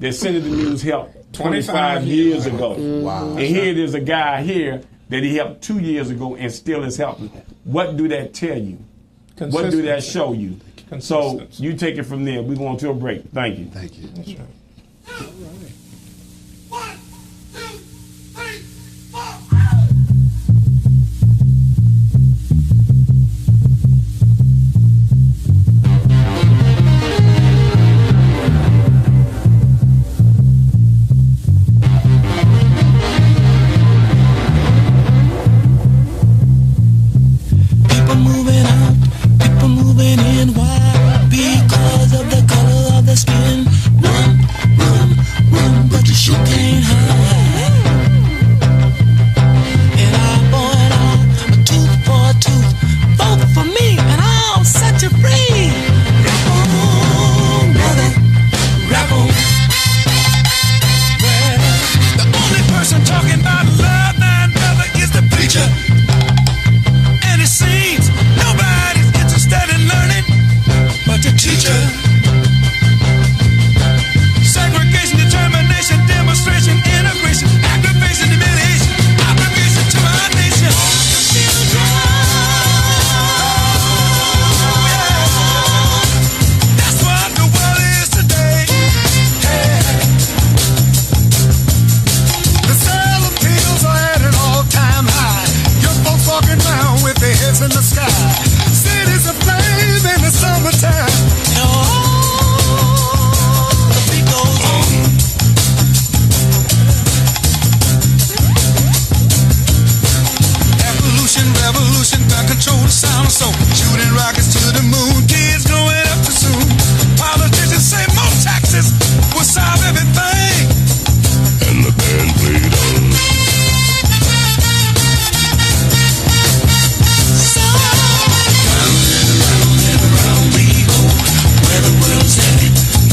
that Senator News helped 25 years ago. Wow. And here there's a guy here that he helped 2 years ago and still is helping. What do that tell you? What do that show you? So you take it from there. We're going to a break. Thank you. Thank you. That's right. All right. 1, 2, 3, 4. People moving out, people moving in. Why? Because of the color of the skin. Run, but you sure can't hide. An eye for an eye, a tooth for a tooth. Vote for me, and I'll set you free. Rap on, brother, rap on. Well, the only person talking about love, man, brother, is the preacher. And it seems nobody's interested in learning but the teacher. Segregation, determination, demonstration, integration, aggravation, humiliation, obligation to our nation. That's what the world is today. The sale of pills are at an all-time high. Young folks walking around with their heads in the sky. Cities aflame in the summertime. The beat goes on. Evolution, revolution, gun control, the sound of soul. Shooting rockets to the moon, kids growing up too soon. Politicians say more taxes will solve everything. And the band played on.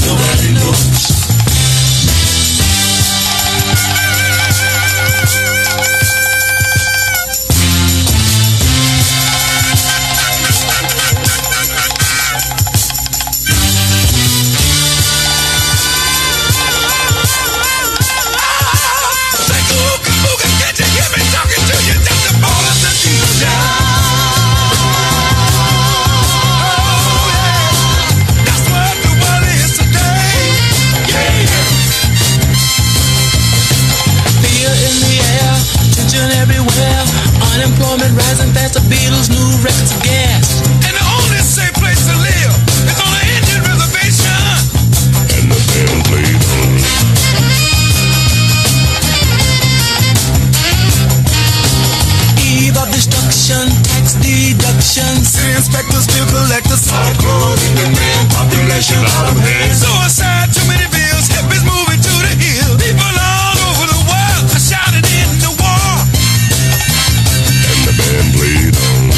Nobody knows. Can't you hear me talking to you? That's the ball of the teacher. That's what the world is today. Fear in the air, tension everywhere. Unemployment rising fast, the Beatles' new records of gas. And the only safe place to live is on an Indian reservation. And the band played on. Eve of destruction, tax deduction. City inspectors still collect the cyclone in the man population out of hand. Suicide, too many bills, hippies moving to the hill. People all over the world are shouting in the war. And the band played on.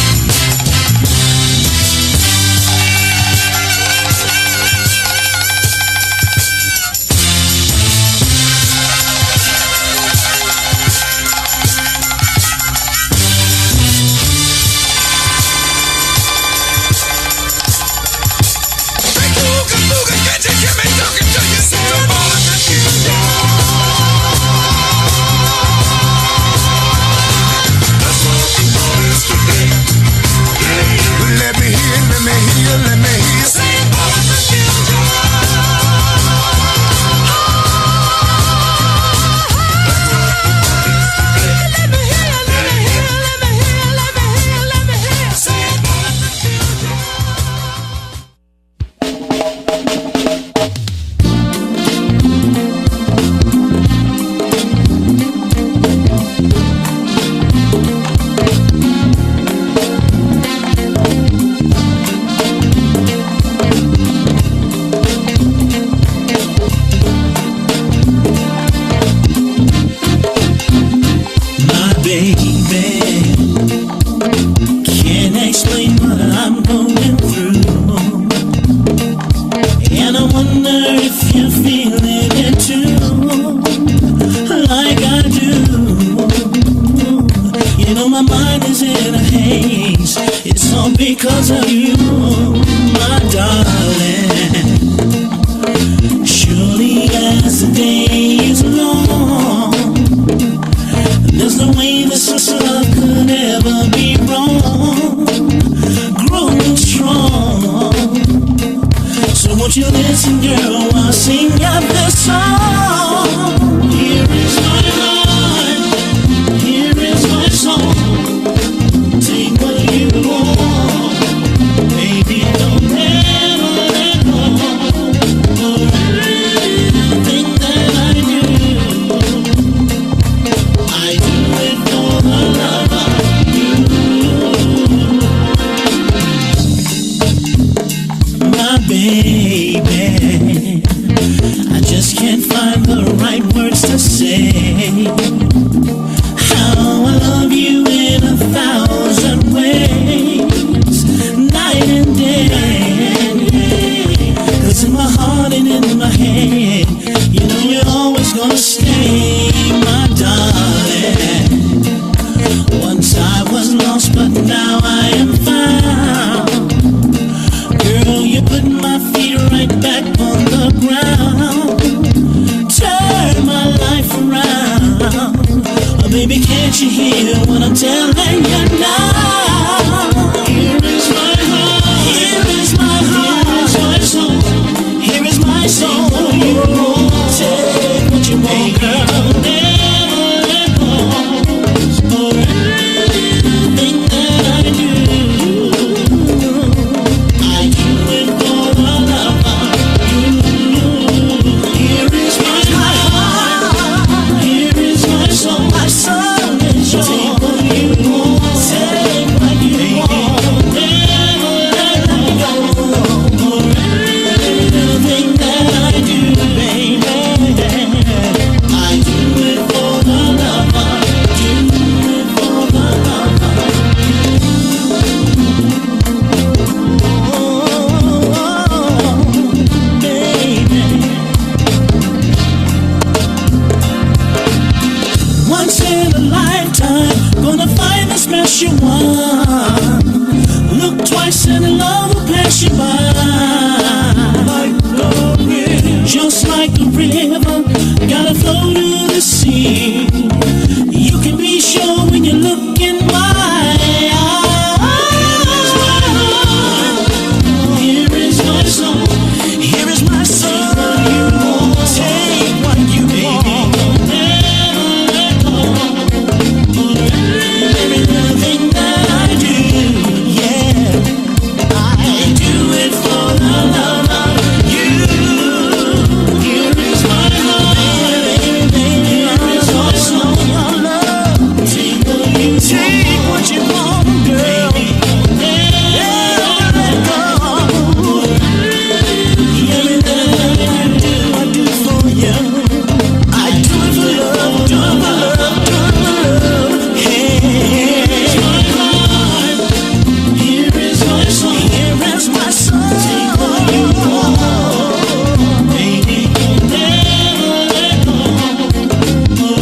because of you, my darling. Surely as the day is long, there's no way this love could ever be wrong. Growing strong. So won't you listen, girl, while I sing out this song? Here is my heart, here is my song. Take what you want, baby, don't ever let go. For everything that I do it for the love of you. My baby, I just can't find the right words to say. How I love you in 1,000 ways, night and day. 'Cause in my heart and in my head, you know you're always gonna stay, my darling. Once I was lost, but now I am found. Girl, you put my feet right back on the ground. Turn my life around. Oh, baby, can't you hear what I'm telling you now? Here is my heart. Here is my heart. Here is my soul. Here is my soul. You won't take what you want, girl. Never let go. For everything that I do it for the love of you. Here is my heart. Here is my soul. My soul is yours. Take what you want. Take what you want. Never let go. For everything that I do, baby, I do it for the love of you. For the love of baby. Once in a lifetime, gonna find the special one. Look twice and love will pass you by. Like the river, just like a river, gotta flow to the sea. You can be sure when you look in my eyes. Here is my soul. Here is my soul. Take what you want. Never let go. For everything that I do, yeah, I do it for the love of you. Here is my heart. Here is my soul. Take what you want, girl. Never let go. Everything I do for you. I do it for love, do it for love, do it for love. Hey, here's my heart, here is my soul, here is my soul. Take what you want, baby, never let go. For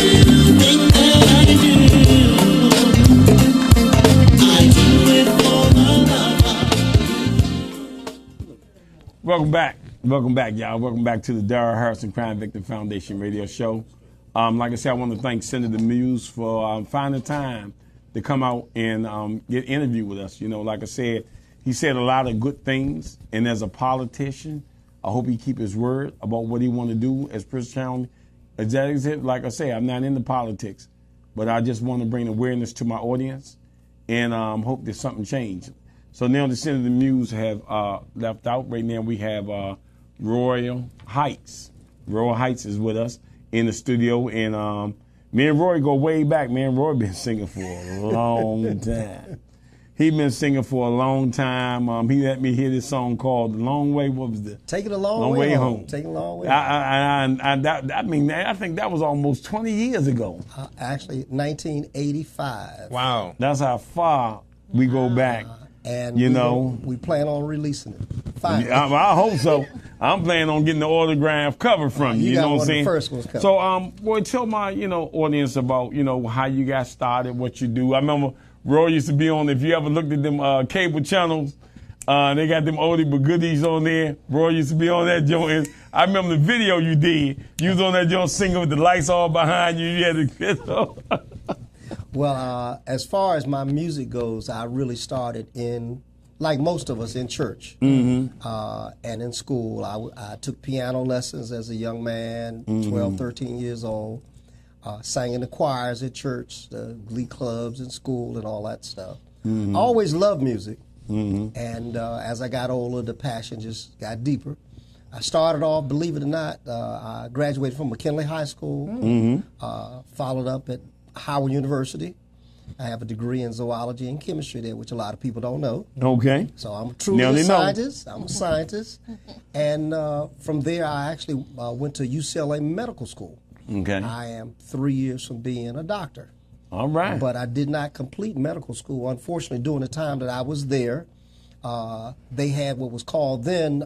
everything that I do it for the love of Welcome back, y'all. Welcome back to the Darryl Hairston Crime Victim Foundation radio show. Like I said, I want to thank Senator Muse for finding time to come out and get interviewed with us. You know, like I said, he said a lot of good things, and as a politician, I hope he keep his word about what he want to do as Prince County executive. Like I say, I'm not into politics, but I just want to bring awareness to my audience and hope that something changes. So now the Senator Muse have left out. Right now we have Royal Heights. Royal Heights is with us in the studio, and me and Roy go way back. Man, Roy been singing for a long time. He been singing for a long time. He let me hear this song called "The Long Way." What was the? Take it a long way home. Take it a long way home. I think that was almost 20 years ago. Actually, 1985. Wow. That's how far we go back. And we plan on releasing it. Finally. I hope so. I'm planning on getting the autograph cover from you. You know what I'm saying? The first one's coming. So, boy, tell my audience about how you got started, what you do. I remember Roy used to be on, if you ever looked at them cable channels, they got them oldie but goodies on there. Roy used to be on that joint. I remember the video you did. You was on that joint singing with the lights all behind you. You had to Well, as far as my music goes, I really started in, like most of us, in church and in school. I took piano lessons as a young man, 12, 13 years old. Sang in the choirs at church, the glee clubs in school and all that stuff. I always loved music. And as I got older, the passion just got deeper. I started off, believe it or not, I graduated from McKinley High School, followed up at Howard University. I have a degree in zoology and chemistry there, which a lot of people don't know. Okay. So I'm truly a scientist. I'm a scientist. And from there, I actually went to UCLA Medical School. Okay. I am 3 years from being a doctor. All right. But I did not complete medical school. Unfortunately, during the time that I was there, they had what was called then,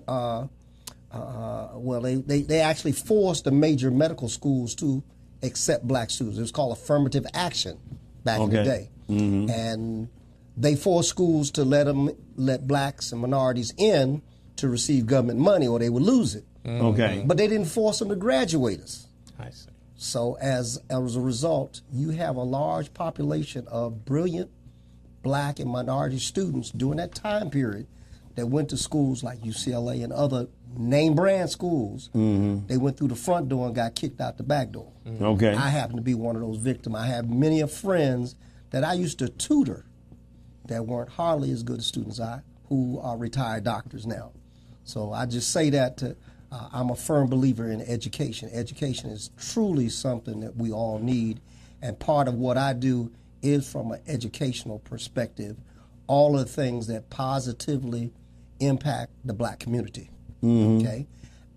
they actually forced the major medical schools to accept black students. It was called affirmative action back in the day. And they forced schools to let blacks and minorities in to receive government money or they would lose it. Okay. But they didn't force them to graduate us. I see. So as a result, you have a large population of brilliant black and minority students during that time period that went to schools like UCLA and other name brand schools. They went through the front door and got kicked out the back door. Okay. I happen to be one of those victims. I have many of friends that I used to tutor that weren't hardly as good as students who are retired doctors now. So I just say that to I'm a firm believer in education. Education is truly something that we all need, and part of what I do is from an educational perspective, all of the things that positively impact the black community. Okay,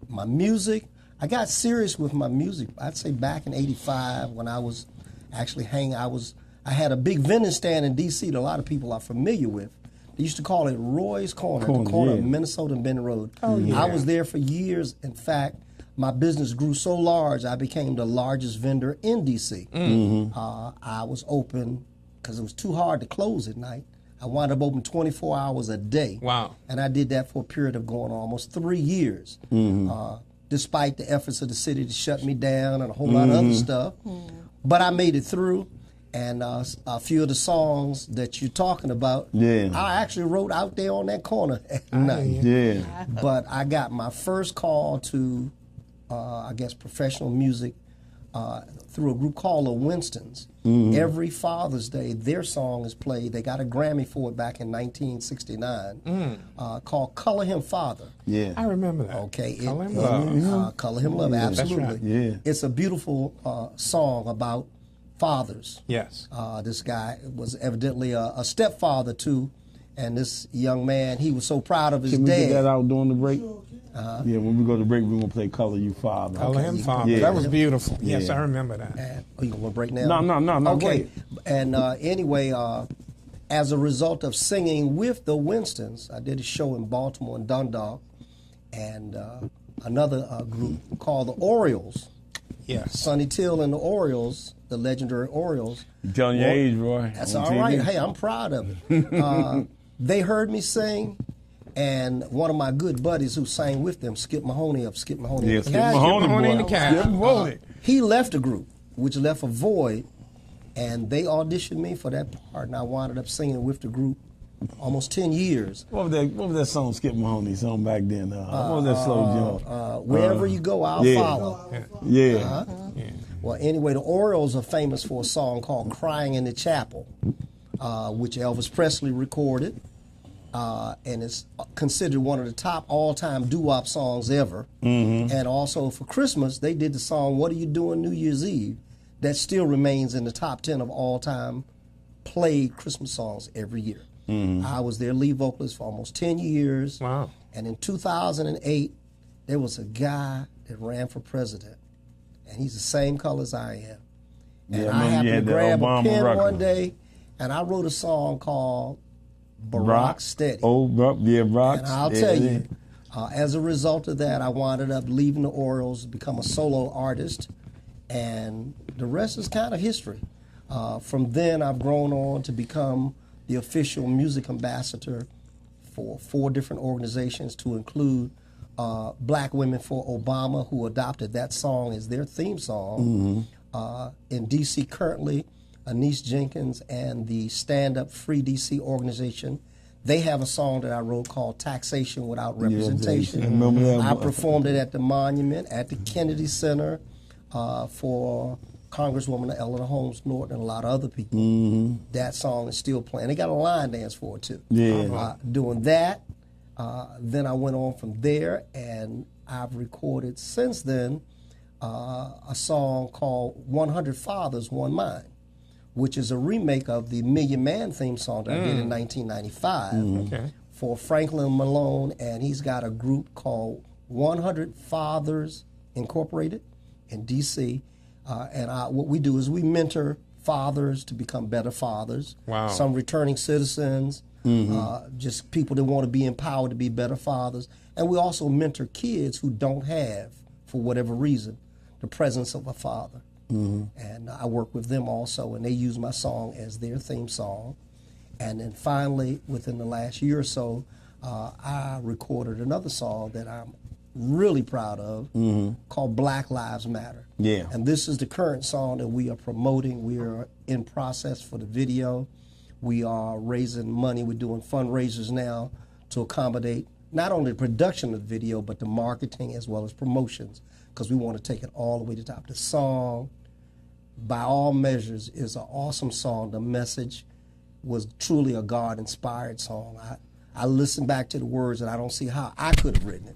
my music, I got serious with my music, I'd say back in '85 when I was actually I had a big vending stand in D.C. that a lot of people are familiar with. They used to call it Roy's Corner, the corner of Minnesota and Benton Road. I was there for years. In fact, my business grew so large, I became the largest vendor in D.C. I was open, because it was too hard to close at night. I wound up open 24 hours a day. Wow. And I did that for a period of going on almost 3 years, despite the efforts of the city to shut me down and a whole lot of other stuff. But I made it through. And a few of the songs that you're talking about, I actually wrote out there on that corner at night. But I got my first call to, I guess, professional music through a group called the Winstons. Every Father's Day, their song is played. They got a Grammy for it back in 1969 called Color Him Father. I remember that. Okay. Color Him Love. Color Him Love, absolutely. That's right. It's a beautiful song about fathers. Yes. This guy was evidently a stepfather too, and this young man, he was so proud of his dad. Can we get that out during the break? Yeah, when we go to break, we're going to play Color You Father. Color Him Father. Yeah. That was beautiful. Yes, I remember that. You going to break now? No. Okay. And anyway, as a result of singing with the Winstons, I did a show in Baltimore and Dundalk, and another group called the Orioles. Yes. Sonny Till and the Orioles, the legendary Orioles. You're telling your age, Roy. That's all right. Hey, I'm proud of it. They heard me sing, and one of my good buddies who sang with them, Skip Mahoney of Skip Mahoney. Yeah, Skip Mahoney in the cast. He left the group, which left a void, and they auditioned me for that part, and I wound up singing with the group almost 10 years. What was that song, Skip Mahoney song back then? What was that slow joint? Wherever you go, I'll follow. Yeah. Well, anyway, the Orioles are famous for a song called Crying in the Chapel, which Elvis Presley recorded, and it's considered one of the top all-time doo-wop songs ever. And also for Christmas, they did the song What Are You Doing New Year's Eve? That still remains in the top 10 of all-time played Christmas songs every year. I was their lead vocalist for almost 10 years. Wow. And in 2008, there was a guy that ran for president, and he's the same color as I am. And I happened to grab a pen one day, and I wrote a song called Barack Steady. Rock. And I'll tell you, as a result of that, I wound up leaving the Orioles, become a solo artist, and the rest is kind of history. From then, I've grown on to become the official music ambassador for 4 different organizations, to include Black Women for Obama, who adopted that song as their theme song. In D.C. currently, Anise Jenkins and the Stand Up Free D.C. organization, they have a song that I wrote called Taxation Without Representation. I remember that. I performed it at the Monument, at the Kennedy Center, for Congresswoman Eleanor Holmes Norton and a lot of other people. That song is still playing. They got a line dance for it too. Doing that. Then I went on from there, and I've recorded since then a song called 100 Fathers, One Mind, which is a remake of the Million Man theme song that I did in 1995 for Franklin Malone, and he's got a group called 100 Fathers Incorporated in D.C., and what we do is we mentor fathers to become better fathers. Wow. Some returning citizens, just people that want to be empowered to be better fathers. And we also mentor kids who don't have, for whatever reason, the presence of a father. And I work with them also, and they use my song as their theme song. And then finally, within the last year or so, I recorded another song that I'm really proud of called Black Lives Matter. And this is the current song that we are promoting. We are in process for the video. We are raising money. We're doing fundraisers now to accommodate not only the production of the video, but the marketing as well as promotions, because we want to take it all the way to the top. The song, by all measures, is an awesome song. The message was truly a God-inspired song. I listened back to the words, and I don't see how I could have written it.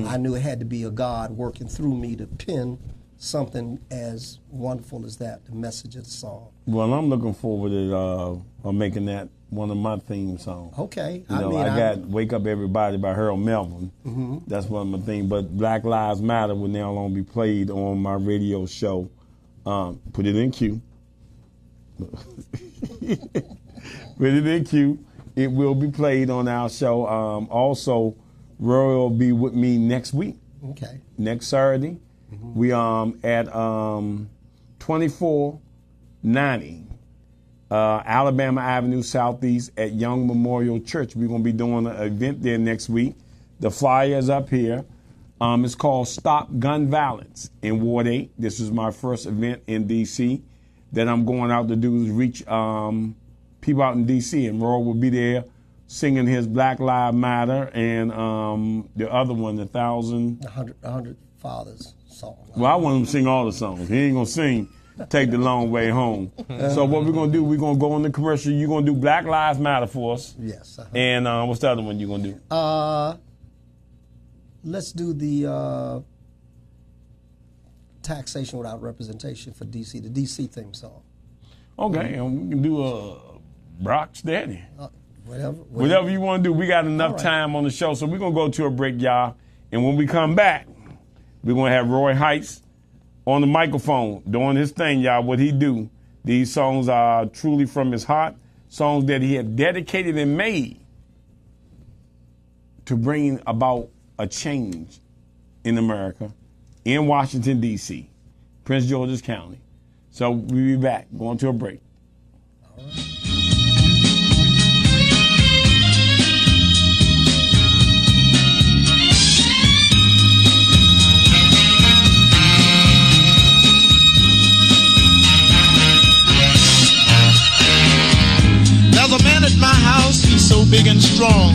I knew it had to be a God working through me to pen something as wonderful as that, the message of the song. Well, I'm looking forward to making that one of my theme songs. Okay. I got Wake Up Everybody by Harold Melvin. That's one of my things. But Black Lives Matter will now only be played on my radio show. Put it in queue. Put it in queue. It will be played on our show. Also, Roy will be with me next week. Okay. Next Saturday. We at 2490 Alabama Avenue Southeast at Young Memorial Church. We're going to be doing an event there next week. The flyer is up here. It's called Stop Gun Violence in Ward 8. This is my first event in D.C. that I'm going out to do is reach people out in D.C. and Roy will be there singing his Black Lives Matter and the other one, 100 Fathers song. Well, I want him to sing all the songs. He ain't going to sing Take the Long Way Home. So what we're going to do, we're going to go on the commercial. You're going to do Black Lives Matter for us. Yes. And what's the other one you're going to do? Let's do the Taxation Without Representation for D.C., the D.C. theme song. Okay, and we can do a Rock Steady. Whatever you want to do. We got enough time on the show, so we're going to go to a break, y'all. And when we come back, we're going to have Roy Heights on the microphone doing his thing, y'all, what he do. These songs are truly from his heart, songs that he had dedicated and made to bring about a change in America, in Washington, D.C., Prince George's County. So we'll be back, going to a break. All right. There's a man at my house, he's so big and strong.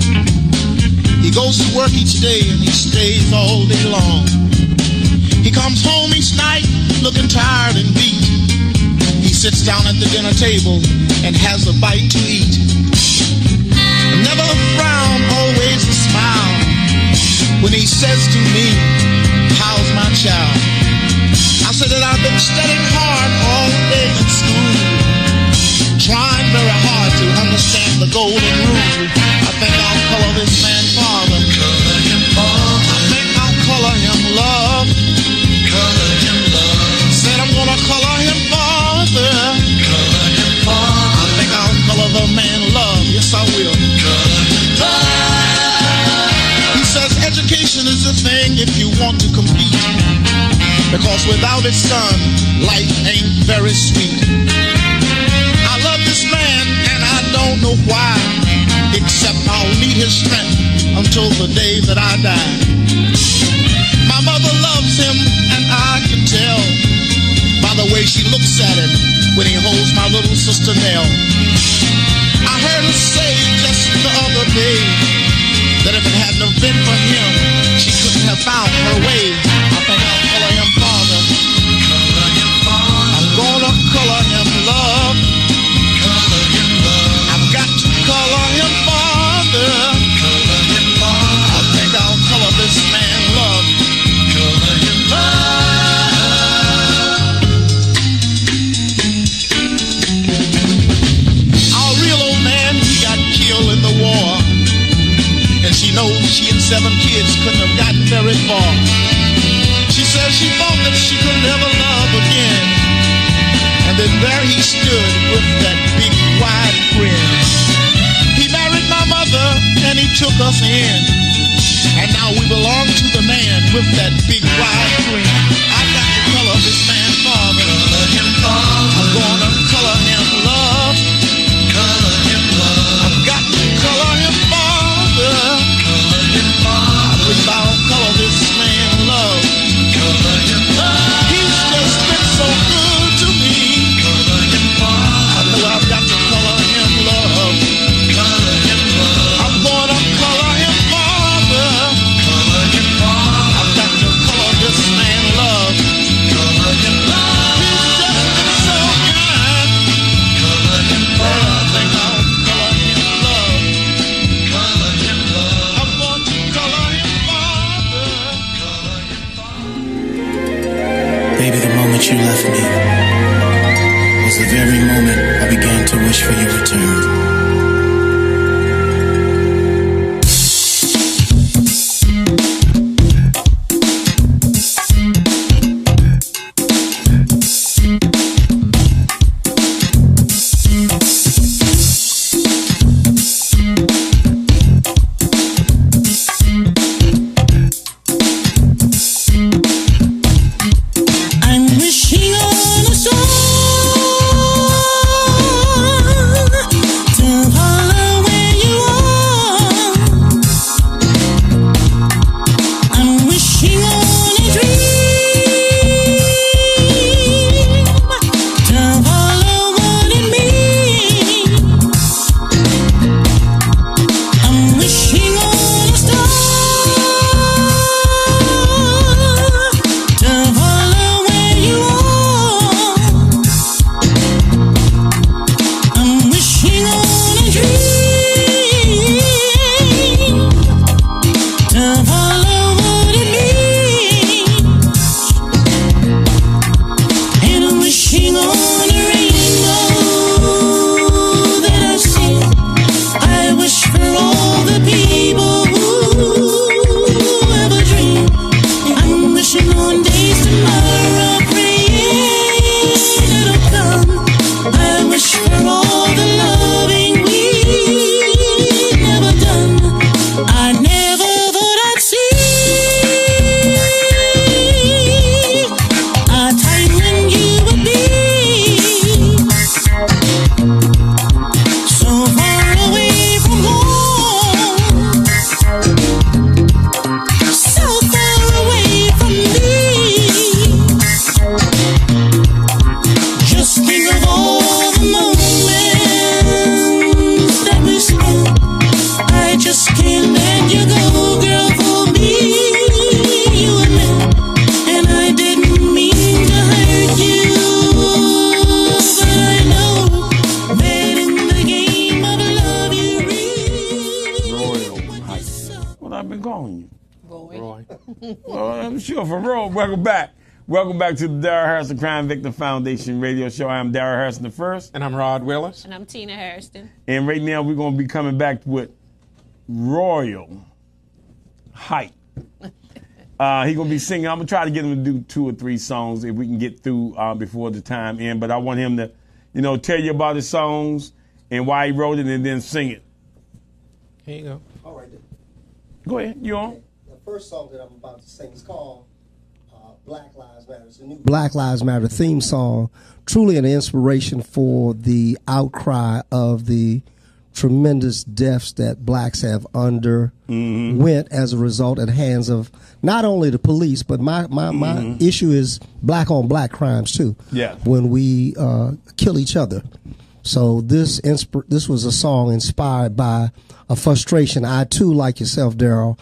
He goes to work each day and he stays all day long. He comes home each night looking tired and beat. He sits down at the dinner table and has a bite to eat. Never a frown, always a smile when he says to me, "How's my child?" I said that I've been studying hard all day at school, trying very hard to understand the golden rule. I think I'll color this man father. Color him father. I think I'll color him love. Color him love. Said I'm gonna color him father. Color him father. I think I'll color the man love. Yes, I will. Color him love. He says education is the thing if you want to compete, because without it, son, life ain't very sweet. know why, except I'll need his strength until the day that I die. My mother loves him, and I can tell by the way she looks at him when he holds my little sister Nell. I heard her say just the other day that if it hadn't have been for him, she couldn't have found her way. I think I'll color him father. Color him father. I'm gonna color him love. Color him love. I've got to color him father. Color him father. I think I'll color this man love. Color him love. Our real old man, he got killed in the war. And she knows she and 7 kids couldn't have gotten very far. She says she thought that she could never love again. And then there he stood with that big wide grin. He married my mother and he took us in. And now we belong to the man with that big wide grin. I've got to color this man father. Color him father. I'm gonna color him love. Color him love. I've got to color him father. Color him father. I believe I'll color this man love. Color him love. He's just been so good to me. Color him father. I know I've got to color him love. Color him love. I'm gonna color him father. Color him father. I've got to color this man love. Color him love. He's just been so kind. Color him father. I think I'll color him love. Color him love. I'm going to color him father. Color him father. Baby, the moment you left me was the very moment I began to wish for your return. I'm wishing on a star to follow where you are. I'm wishing on a dream to follow what it means. I'm wishing on a star to follow where you are. I'm wishing on a dream to follow what it means. And I'm wishing on a rainbow that I see. I wish for all the people who ever dream. I'm wishing on days tomorrow, praying it'll come. I wish for all the loving we've never done. I never thought I'd see a time when you would be so far away from home, so far away from me. Just think of all the moments that we spent. I just can't let you go, girl, for me, you and me. And I didn't mean to hurt you, but I know that in the game of love you Royal Height. What I've been calling you? Roy. Well, I'm sure for Roy. Welcome back. Welcome back to the Darryl Hairston Crime Victim Foundation radio show. I'm Darryl Hairston the first. And I'm Rod Willis. And I'm Tina Hairston. And right now we're going to be coming back with Royal Height. He's going to be singing. I'm going to try to get him to do 2 or 3 songs if we can get through before the time ends. But I want him to, tell you about his songs and why he wrote it and then sing it. Here you go. All right. Go ahead. You on? The first song that I'm about to sing is called Black Lives Matter. It's a new Black Lives Matter theme song. Truly an inspiration for the outcry of the tremendous deaths that blacks have underwent as a result at the hands of not only the police, but my issue is black on black crimes too. Yeah. When we kill each other. So this was a song inspired by a frustration. I too, like yourself, Darryl,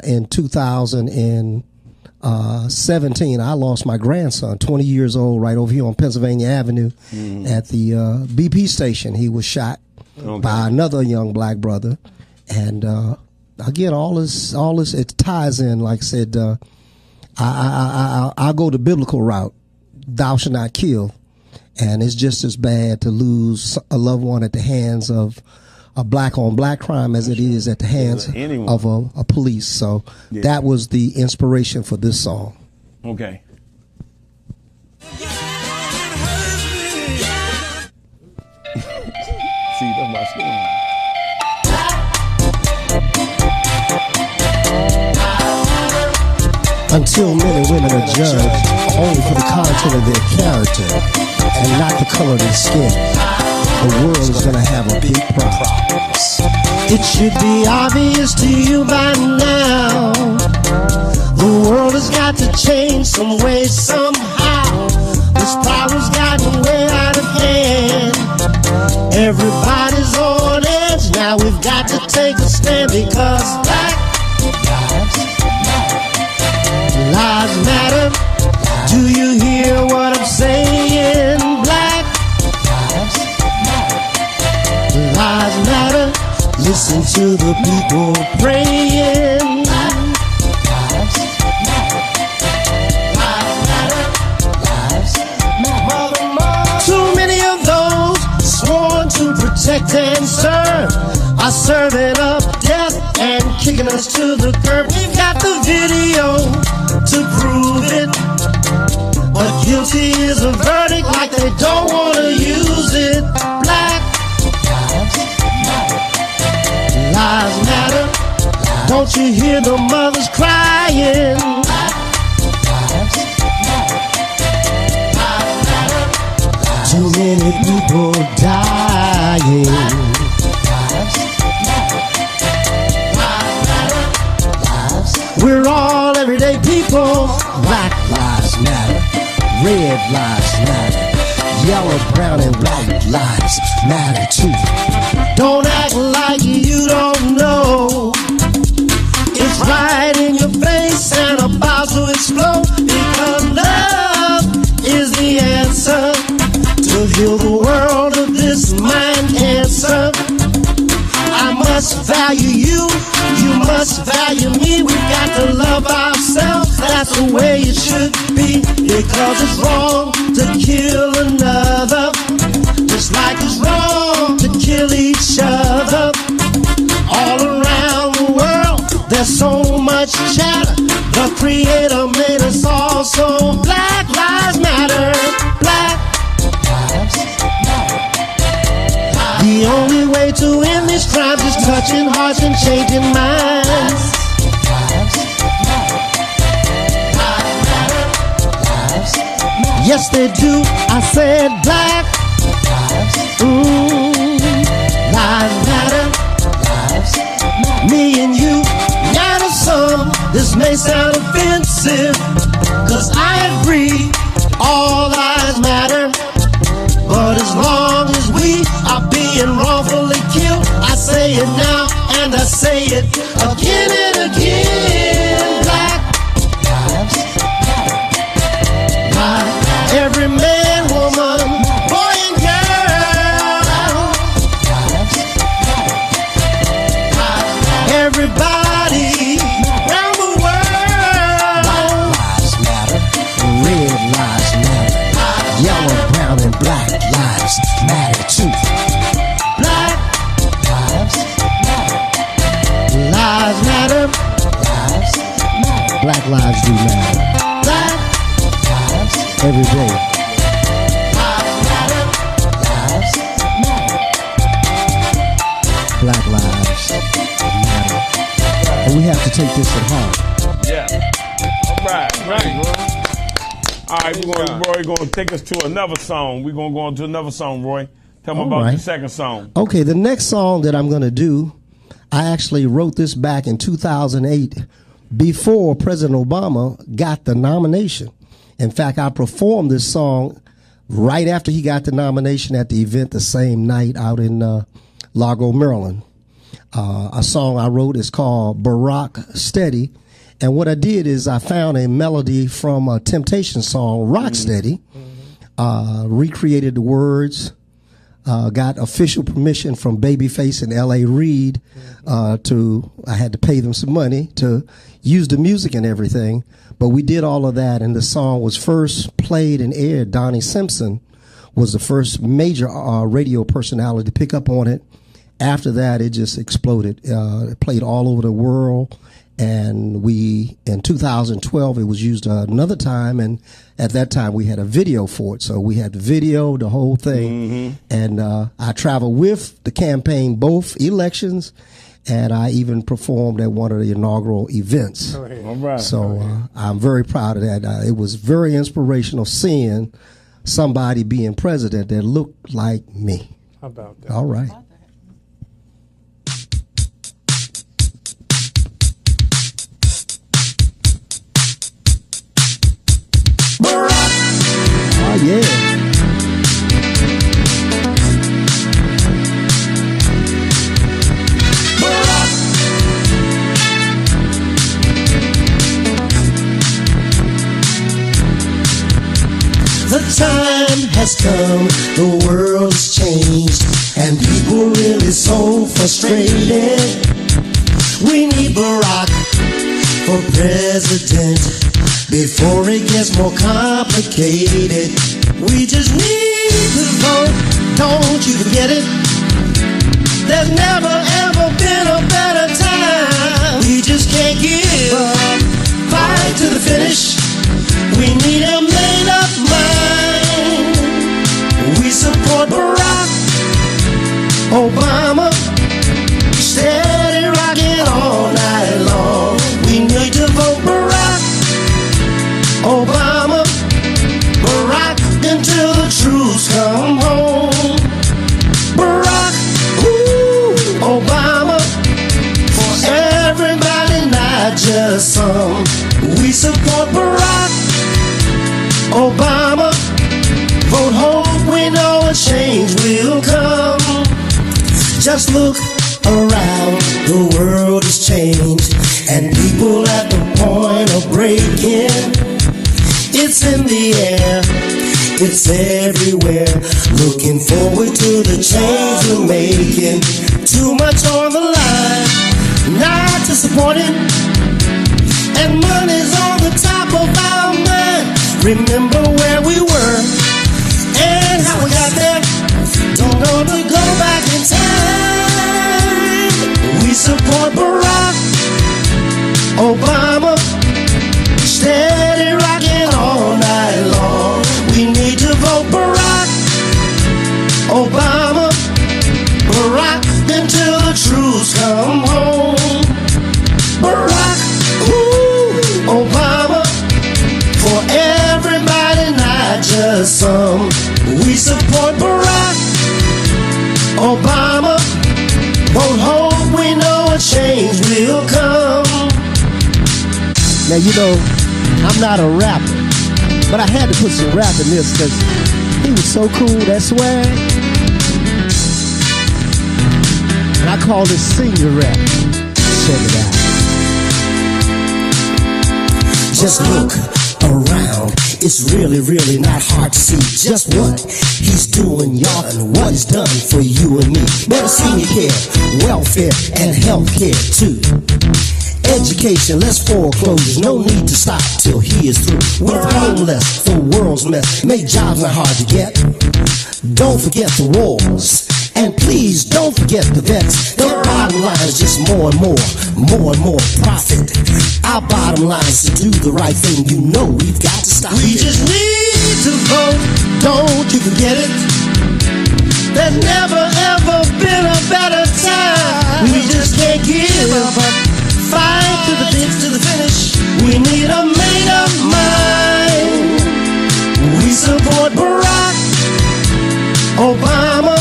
in 2017, I lost my grandson, 20 years old, right over here on Pennsylvania Avenue at the BP station. He was shot by another young black brother. And again, all this, it ties in, like I said, I'll go the biblical route. Thou shalt not kill. And it's just as bad to lose a loved one at the hands of a black on black crime as it is at the hands of a police. So that was the inspiration for this song. Okay. See, that's my skin. Until men and women are judged only for the content of their character and not the color of their skin, the world is going to have a big problem. It should be obvious to you by now. The world has got to change some way, somehow. This problem's gotten way out of hand. Everybody's on edge. Now we've got to take a stand because black lives matter. Do you hear what I'm saying? Black lives matter. Listen to the people praying. Too many of those sworn to protect and serve are serving up death and kicking us to the curb. We've got the video to prove it, but guilty is a verdict like they don't want to use it. Black lives matter. Don't you hear the mothers crying? Too many people dying. We're all everyday people. Black lives matter. Red lives matter. Yellow, brown, and white lives matter too. Don't act like you don't know. It's right in your face and about to explode. Because love is the answer to heal the world of this mind cancer. I must value you, you must value me. We've got to love ourselves, that's the way it should be. Because it's wrong to kill another, just like it's wrong to kill each other. All around the world, there's so much chatter. The Creator made us all, so Black Lives Matter. Black Lives Matter. The only way to end these crimes is touching hearts and changing minds. Yes, they do. I said black lives matter. Me and you matter some. This may sound offensive, 'cause I agree all lives matter. But as long as we are being wrongfully killed, I say it now and I say it again and again. Black lives matter. Every man, woman, boy and girl. Everybody around the world. Black lives matter. Red lives matter. Yellow, brown, and black lives matter too. Black lives matter. Lives matter. Lives matter. Black lives do matter. Black lives every day. Lives matter. Lives matter. Black lives matter. And we have to take this at heart. Yeah. All right. All right, Roy going to take us to another song. We're going to go on to another song, Roy. Tell me about the second song. Okay, the next song that I'm going to do, I actually wrote this back in 2008 before President Obama got the nomination. In fact, I performed this song right after he got the nomination at the event the same night out in Largo, Maryland. A song I wrote is called Barack Steady. And what I did is I found a melody from a Temptation song, Rock Steady, recreated the words, got official permission from Babyface and L.A. Reid I had to pay them some money to use the music and everything. But we did all of that, and the song was first played and aired. Donnie Simpson was the first major radio personality to pick up on it. After that, it just exploded. It played all over the world. And in 2012, it was used another time, and at that time we had a video for it. So we had the video, the whole thing, and I traveled with the campaign both elections, and I even performed at one of the inaugural events. All right. So I'm very proud of that. It was very inspirational seeing somebody being president that looked like me. How about that? All right. Oh, yeah. The time has come, the world's changed, and people really so frustrated. We need Barack for president. Before it gets more complicated, we just need to vote, don't you forget it. There's never ever been a better time. We just can't give up, fight to the finish. We need a made up mind. We support Barack Obama, steady rocking all night long. We need to vote Barack Obama, Barack until the troops come home. Barack, Obama, for everybody, not just some. We support Barack Obama, vote hope, we know a change will come. Just look around, the world has changed, and people at the point of breaking. It's in the air, it's everywhere. Looking forward to the change we're making. Too much on the line, not disappointed. And money's on the top of our mind. Remember where we were and how we got there. Don't know to go back in time. We support Barack Obama, steady rocking all night long. We need to vote Barack Obama, Barack until the troops come home. Barack Obama, for everybody, not just some. We support Barack Obama, vote hope, we know a change will come. Now, you know, I'm not a rapper, but I had to put some rap in this because he was so cool, that swag. And I call this senior rap. Check it out. Just look around, it's really, really not hard to see just what he's doing, y'all, and what he's done for you and me. Better senior care, welfare, and health care too. Education, less foreclosures, no need to stop till he is through. With homeless, the world's mess, make jobs not hard to get. Don't forget the wars, and please don't forget the vets. The bottom line is just more and more profit. Our bottom line is to do the right thing, you know we've got to stop We it. just need to vote, don't you forget it. There's never ever been a better time. We just can't give up. Fight to the finish. We need a made up mind. We support Barack Obama,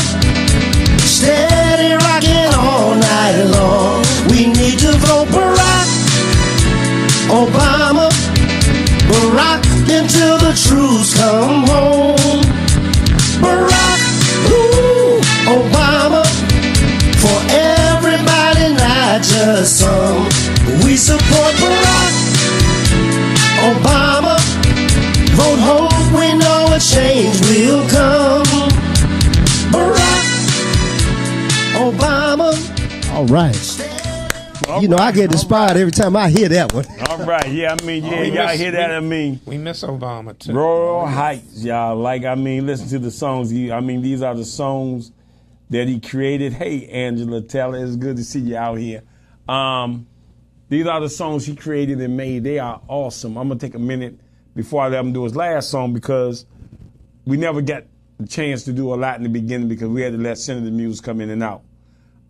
Vote hope, we know a change will come. Barack Obama. All right. You know, I get inspired every time I hear that one. All right, yeah, I mean, yeah, y'all hear that? I mean, we miss Obama too. Rural Heights, y'all. Like, I mean, listen to the songs. I mean, these are the songs that he created. Hey, Angela Taylor, it's good to see you out here. These are the songs he created and made. They are awesome. I'm gonna take a minute before I let him do his last song because we never got the chance to do a lot in the beginning because we had to let Senator Muse come in and out.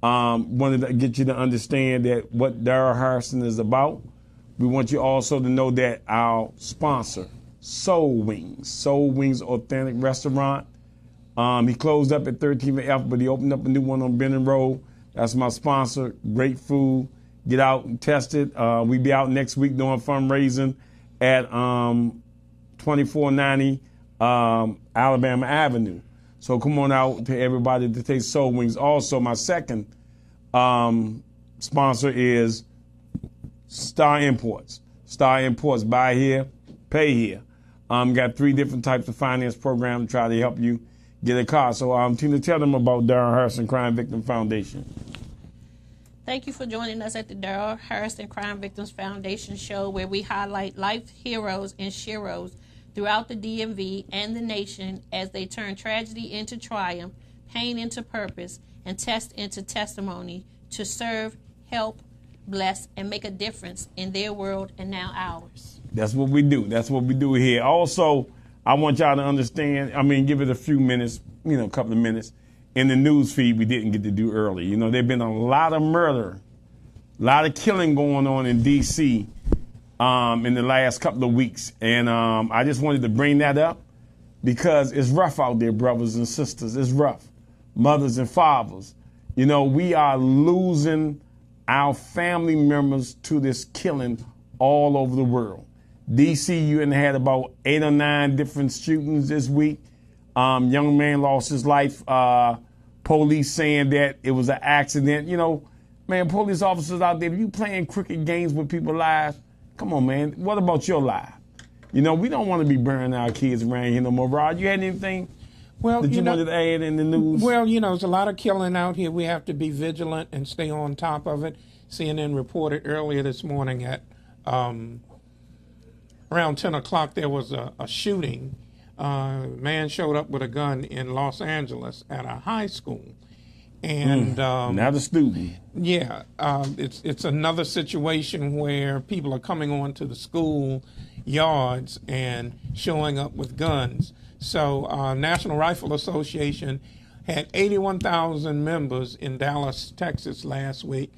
Wanted to get you to understand that what Darryl Hairston is about. We want you also to know that our sponsor, Soul Wings Authentic Restaurant. He closed up at 13th and F, but he opened up a new one on Benning Road. That's my sponsor. Great food. Get out and test it. We be out next week doing fundraising at 2490 Alabama Avenue. So come on out to everybody to taste Soul Wings. Also, my second sponsor is Star Imports. Star Imports, buy here, pay here. Got 3 different types of finance programs to try to help you get a car. So Tina, tell them about Darryl Hairston Crime Victim Foundation. Thank you for joining us at the Darryl Hairston Crime Victims Foundation show, where we highlight life heroes and sheroes throughout the DMV and the nation as they turn tragedy into triumph, pain into purpose, and test into testimony to serve, help, bless, and make a difference in their world and now ours. That's what we do. That's what we do here. Also, I want y'all to understand, give it a few minutes, a couple of minutes. In the news feed, we didn't get to do early. There's been a lot of murder, a lot of killing going on in D.C. In the last couple of weeks. And I just wanted to bring that up because it's rough out there, brothers and sisters. It's rough. Mothers and fathers. We are losing our family members to this killing all over the world. D.C., you had about 8 or 9 different shootings this week. Young man lost his life. Police saying that it was an accident. Police officers out there, if you playing crooked games with people's lives, come on, man. What about your life? We don't want to be burning our kids around here no more. Rod, you had anything that you wanted to add in the news? Well, there's a lot of killing out here. We have to be vigilant and stay on top of it. CNN reported earlier this morning at around 10 o'clock there was a shooting. A man showed up with a gun in Los Angeles at a high school. And not a student. Yeah, it's another situation where people are coming onto the school yards and showing up with guns. So National Rifle Association had 81,000 members in Dallas, Texas last week,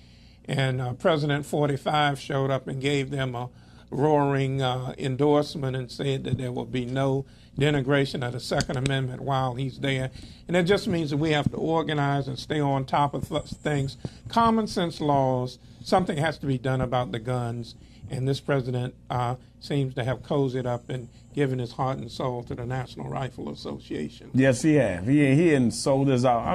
and President 45 showed up and gave them a roaring endorsement and said that there will be no denigration of the Second Amendment while he's there. And that just means that we have to organize and stay on top of things. Common sense laws, something has to be done about the guns. And this president seems to have cozied up and given his heart and soul to the National Rifle Association. Yes, he has. He hadn't sold us out.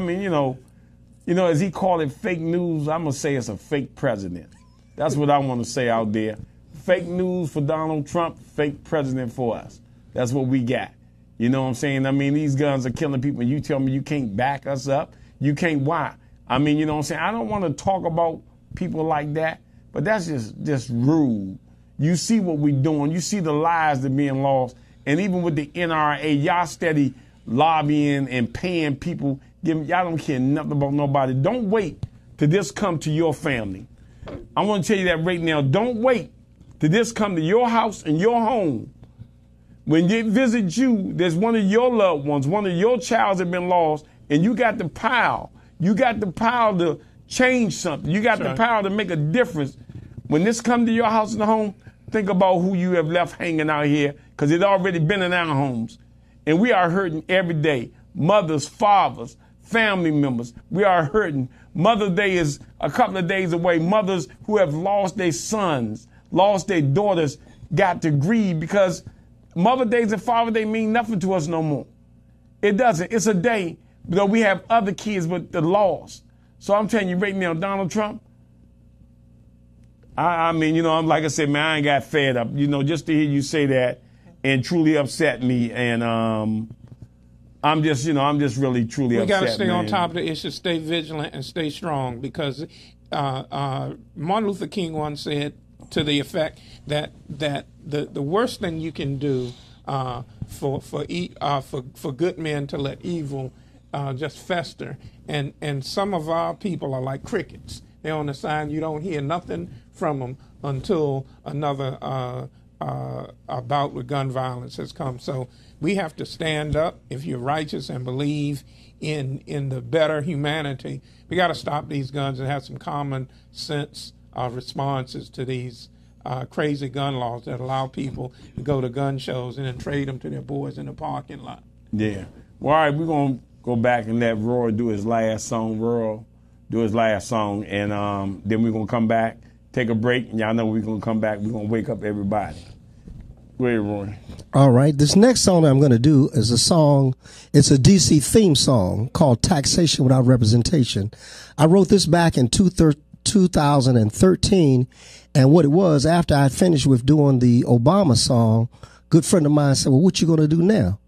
As he called it fake news, I'm going to say it's a fake president. That's what I want to say out there. Fake news for Donald Trump, fake president for us. That's what we got. You know what I'm saying? These guns are killing people. You tell me you can't back us up. You can't. Why? You know what I'm saying? I don't want to talk about people like that, but that's just rude. You see what we're doing. You see the lives that are being lost. And even with the NRA, y'all steady lobbying and paying people. Y'all don't care nothing about nobody. Don't wait till this come to your family. I want to tell you that right now. Don't wait till this come to your house and your home. When they visit you, there's one of your loved ones, one of your childs have been lost, and you got the power. You got the power to change something. You got the power to make a difference. When this comes to your house and home, think about who you have left hanging out here, because it's already been in our homes. And we are hurting every day. Mothers, fathers, family members, we are hurting. Mother's Day is a couple of days away. Mothers who have lost their sons, lost their daughters, got to grieve because Mother's Day and Father's Day mean nothing to us no more. It doesn't. It's a day, though we have other kids but the lost. So I'm telling you right now, Donald Trump, I'm like I said, man, I ain't got fed up. Just to hear you say that and truly upset me. And I'm just really truly upset. We got to stay man. on top of the issue, stay vigilant, and stay strong, because Martin Luther King once said to the effect that the worst thing you can do for good men to let evil just fester, and some of our people are like crickets. They're on the side. You don't hear nothing from them until another bout with gun violence has come. So we have to stand up. If you're righteous and believe in the better humanity, we got to stop these guns and have some common sense responses to these crazy gun laws that allow people to go to gun shows and then trade them to their boys in the parking lot. Yeah. Well, all right, we're going to go back and let Roy do his last song. And then we're going to come back, take a break, and y'all know we're going to come back. We're going to wake up everybody. Go ahead, Roy. All right, this next song I'm going to do is a song, it's a DC theme song called Taxation Without Representation. I wrote this back in 2013, and what it was, after I finished with doing the Obama song, a good friend of mine said, well, what you going to do now?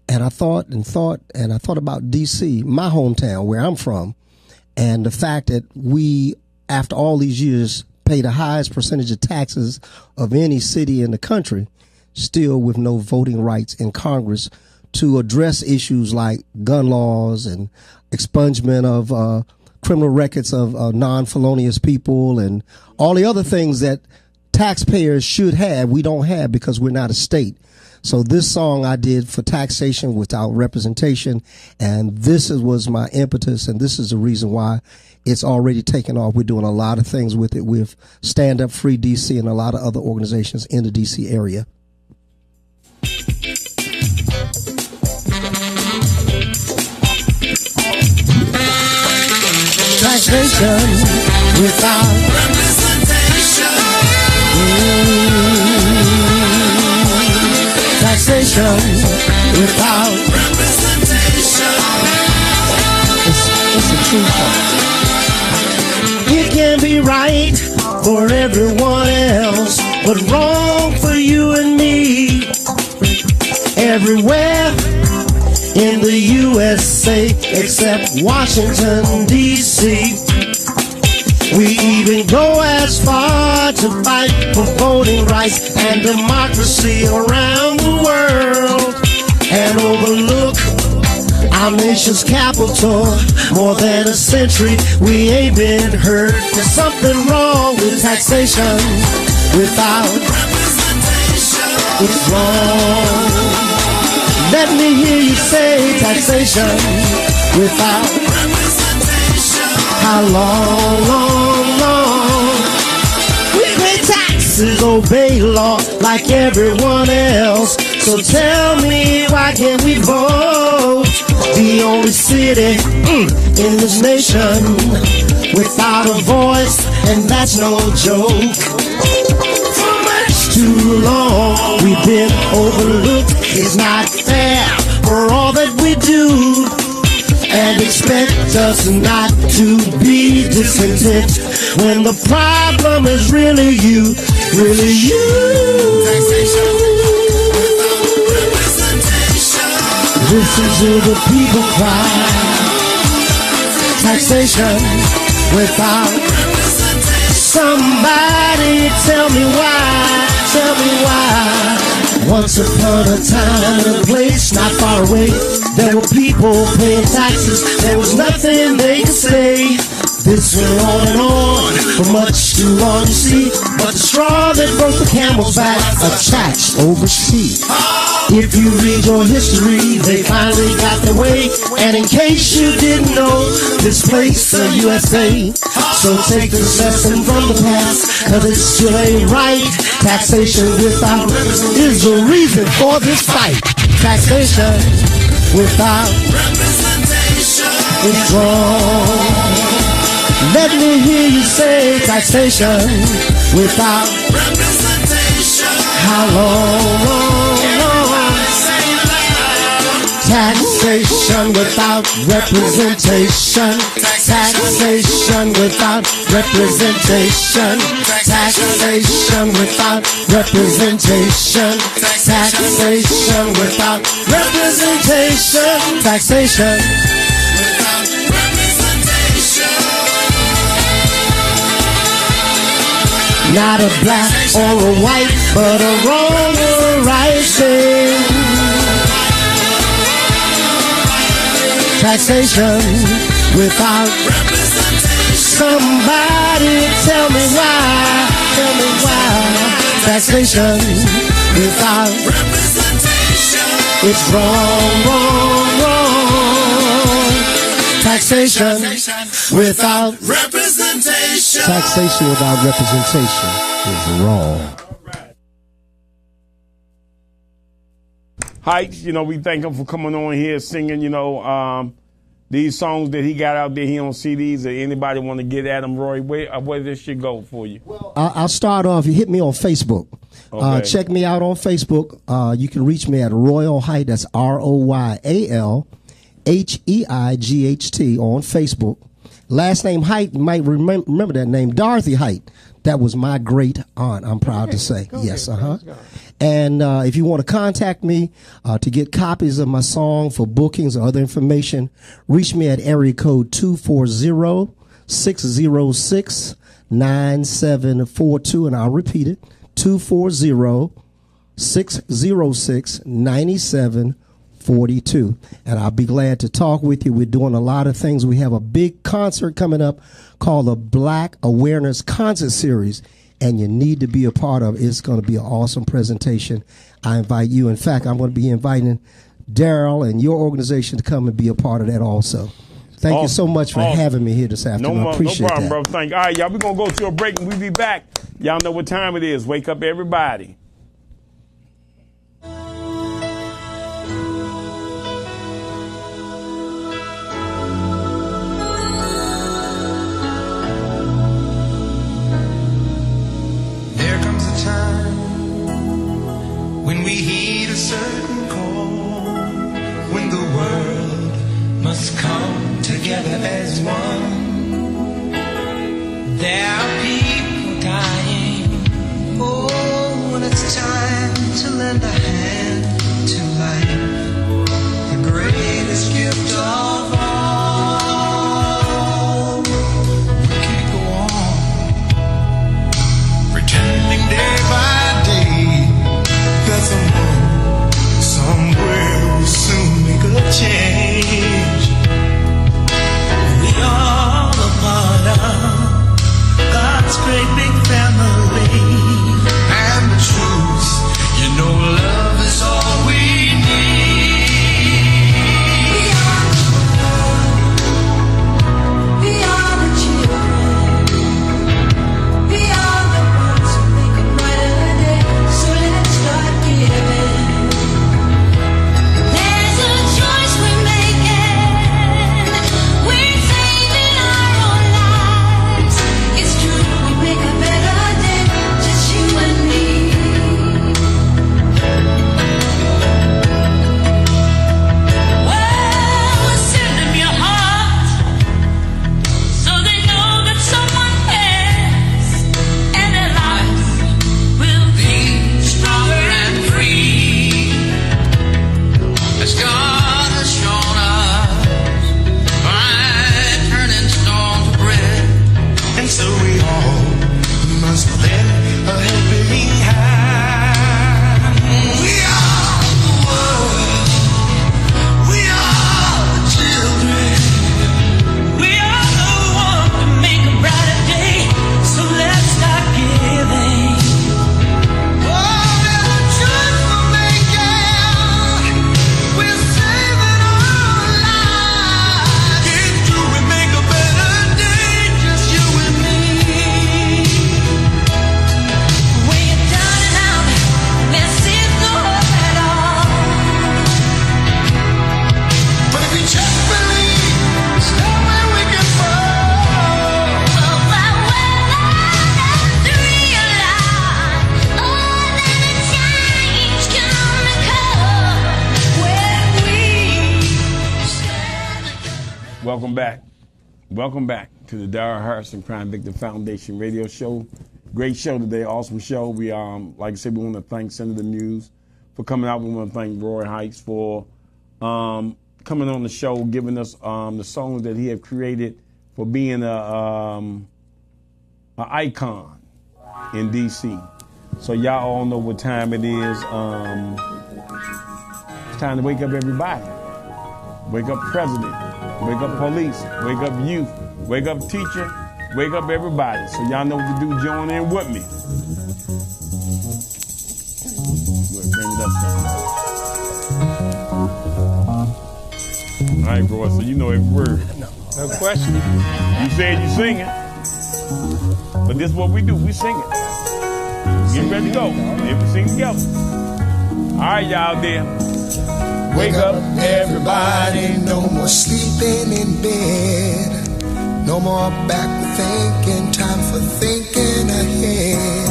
And I thought about DC, my hometown, where I'm from, and the fact that we, after all these years, pay the highest percentage of taxes of any city in the country, still with no voting rights in Congress to address issues like gun laws and expungement of criminal records of non-felonious people and all the other things that taxpayers should have, we don't have because we're not a state. So this song I did for taxation without representation, and this was my impetus, and this is the reason why it's already taken off. We're doing a lot of things with it with Stand Up Free DC and a lot of other organizations in the DC area. Taxation without representation. Taxation without representation. It's a true song. It can be right for everyone else, but wrong for you and me. Everywhere in the USA except Washington, D.C. We even go as far to fight for voting rights and democracy around the world, and overlook our nation's capital. More than a century, we ain't been heard. There's something wrong with taxation without representation. It's wrong. Let me hear you say taxation without representation. How long, long, long? We pay taxes, obey law like everyone else. So tell me, why can't we vote? The only city in this nation without a voice, and that's no joke. For much too long we've been overlooked. It's not fair for all that we do, and expect us not to be discontent when the problem is really you, really you. Listen to the people cry. Taxation without representation. Somebody tell me why, tell me why. Once upon a time in a place not far away, there were people paying taxes, there was nothing they could say. This went on and on for much too long, you see. But the straw that broke the camel's back, a tax overseas. If you read your history, they finally got their way. And in case you didn't know, this place, the USA. So take this lesson from the past, cause it still ain't right. Taxation without representation is the reason for this fight. Taxation without representation is wrong. Let me hear you say taxation without representation. How long, long, long? Taxation without representation. Taxation without representation. Taxation without representation. Taxation without representation. Taxation without representation. Not a black or a white, but a wrong or a right thing. Taxation without representation. Somebody tell me why. Tell me why. Taxation without representation. It's wrong, wrong, wrong. Taxation without representation. Taxation without representation is wrong. Heights, you know, we thank him for coming on here singing, you know, these songs that he got out there. He on CDs. Or anybody want to get at him, Roy? Where this should go for you? I'll start off. You hit me on Facebook. Okay. Check me out on Facebook. You can reach me at Royal Height. That's ROYALHEIGHT on Facebook. Last name Height, you might remember that name, Dorothy Height. That was my great aunt, I'm proud to say. Yes, And if you want to contact me to get copies of my song for bookings or other information, reach me at area code 240-606-9742, and I'll repeat it, 240-606-9742. And I'll be glad to talk with you. We're doing a lot of things. We have a big concert coming up called the Black Awareness Concert Series, and you need to be a part of it. It's going to be an awesome presentation. I invite you. In fact, I'm going to be inviting Darryl and your organization to come and be a part of that also. Thank you so much for having me here this afternoon. I appreciate no problem, that. bro. Thank you. All right, y'all, we're going to go to a break, and we'll be back. Y'all know what time it is. Wake up, everybody. When we heed a certain call, when the world must come together as one. There are people dying. Oh, when it's time to lend a hand to life, the greatest gift of all. We can't go on pretending day by day that somewhere will soon make a change. We are a part of God's great big family, and the truth, you know, love Welcome back. Welcome back to the Darryl Hairston Crime Victim Foundation radio show. Great show today, awesome show. We like I said, we want to thank Senator Muse for coming out. We want to thank Roy Heights for coming on the show, giving us the songs that he had created for being an icon in D.C. So y'all all know what time it is. It's time to wake up everybody. Wake up president, wake up police, wake up youth, wake up teacher, wake up everybody. So y'all know what to do. Join in with me. Bring it up. All right, bro. So you know every word. No question. You said you sing it, but this is what we do. We sing it. Get ready to go. Every sing together. All right, y'all there. Wake up, everybody. No more sleeping in bed. No more back thinking. Time for thinking ahead.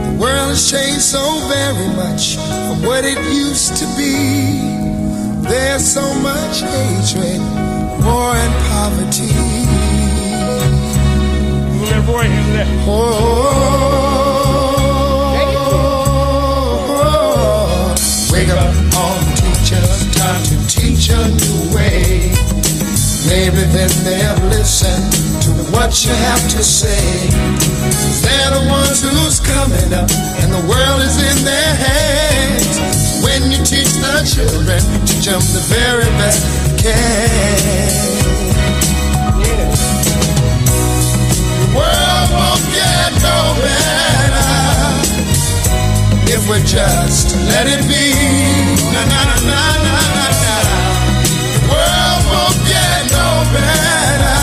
The world has changed so very much from what it used to be. There's so much hatred, war and poverty. Let Roy handle that. Wake up, all the teachers, time to teach a new way. Maybe then they'll listen to what you have to say. They're the ones who's coming up, and the world is in their hands. When you teach the children, teach them the very best you can. The world won't get no better if we just let it be. Na na na na na na na. The world won't get no better.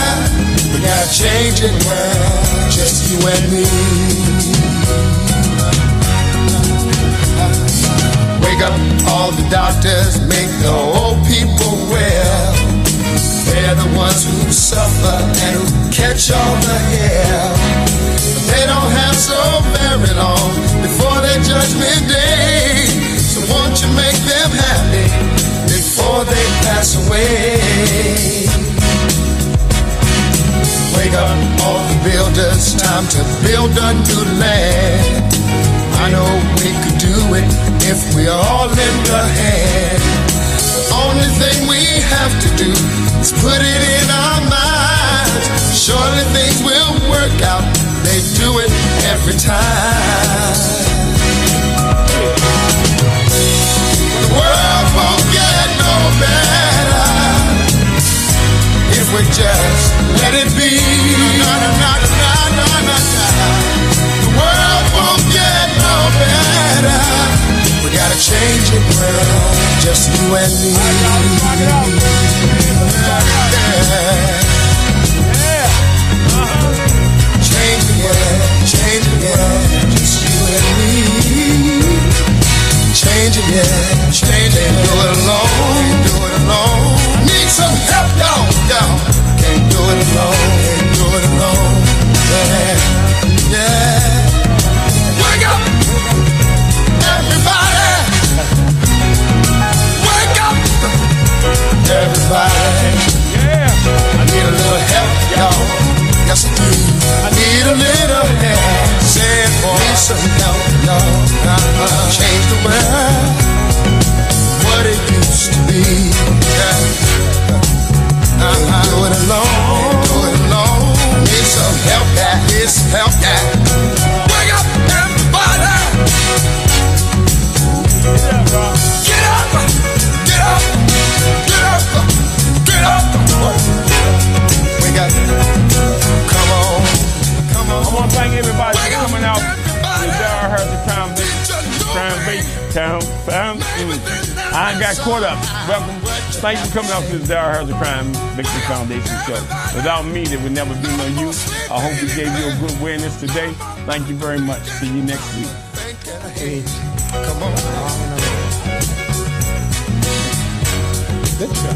We gotta change it, world, just you and me. Wake up, all the doctors, make the old people well. They're the ones who suffer and who catch all the hell. They don't have so very long before their judgment day. So won't you make them happy before they pass away? Wake up, all the builders, time to build a new land. I know we could do it if we all lend a hand. The only thing we have to do is put it in our minds. Surely things will work out. They do it every time. The world won't get no better if we just let it be. Na, na, na, na, na, na, na. The world won't get no better. We gotta change it, world, just you and me. Change it, yeah, just you and me. Change it, yeah, change it. Do it alone, do it alone. Need some help, y'all. Can't do it alone, can't do it alone. Yeah, yeah. Wake up, everybody. Wake up, everybody. Yeah. I need a little help, y'all. Yes, I do. I need a little help. Send for me some help, y'all. Change the world, what it used to be. Do it alone, do it alone. Need some help, need some help, Wake up, everybody. Get up, get up, get up, get up. We got. I want to thank everybody for coming out to the Darryl Hairston I got caught up. Welcome. Thank you for coming out to the Darryl Hairston Crime Victim Foundation show. Without me, there would never be no you. I hope we gave you a good awareness today. Thank you very much. See you next week. Come on. Good show.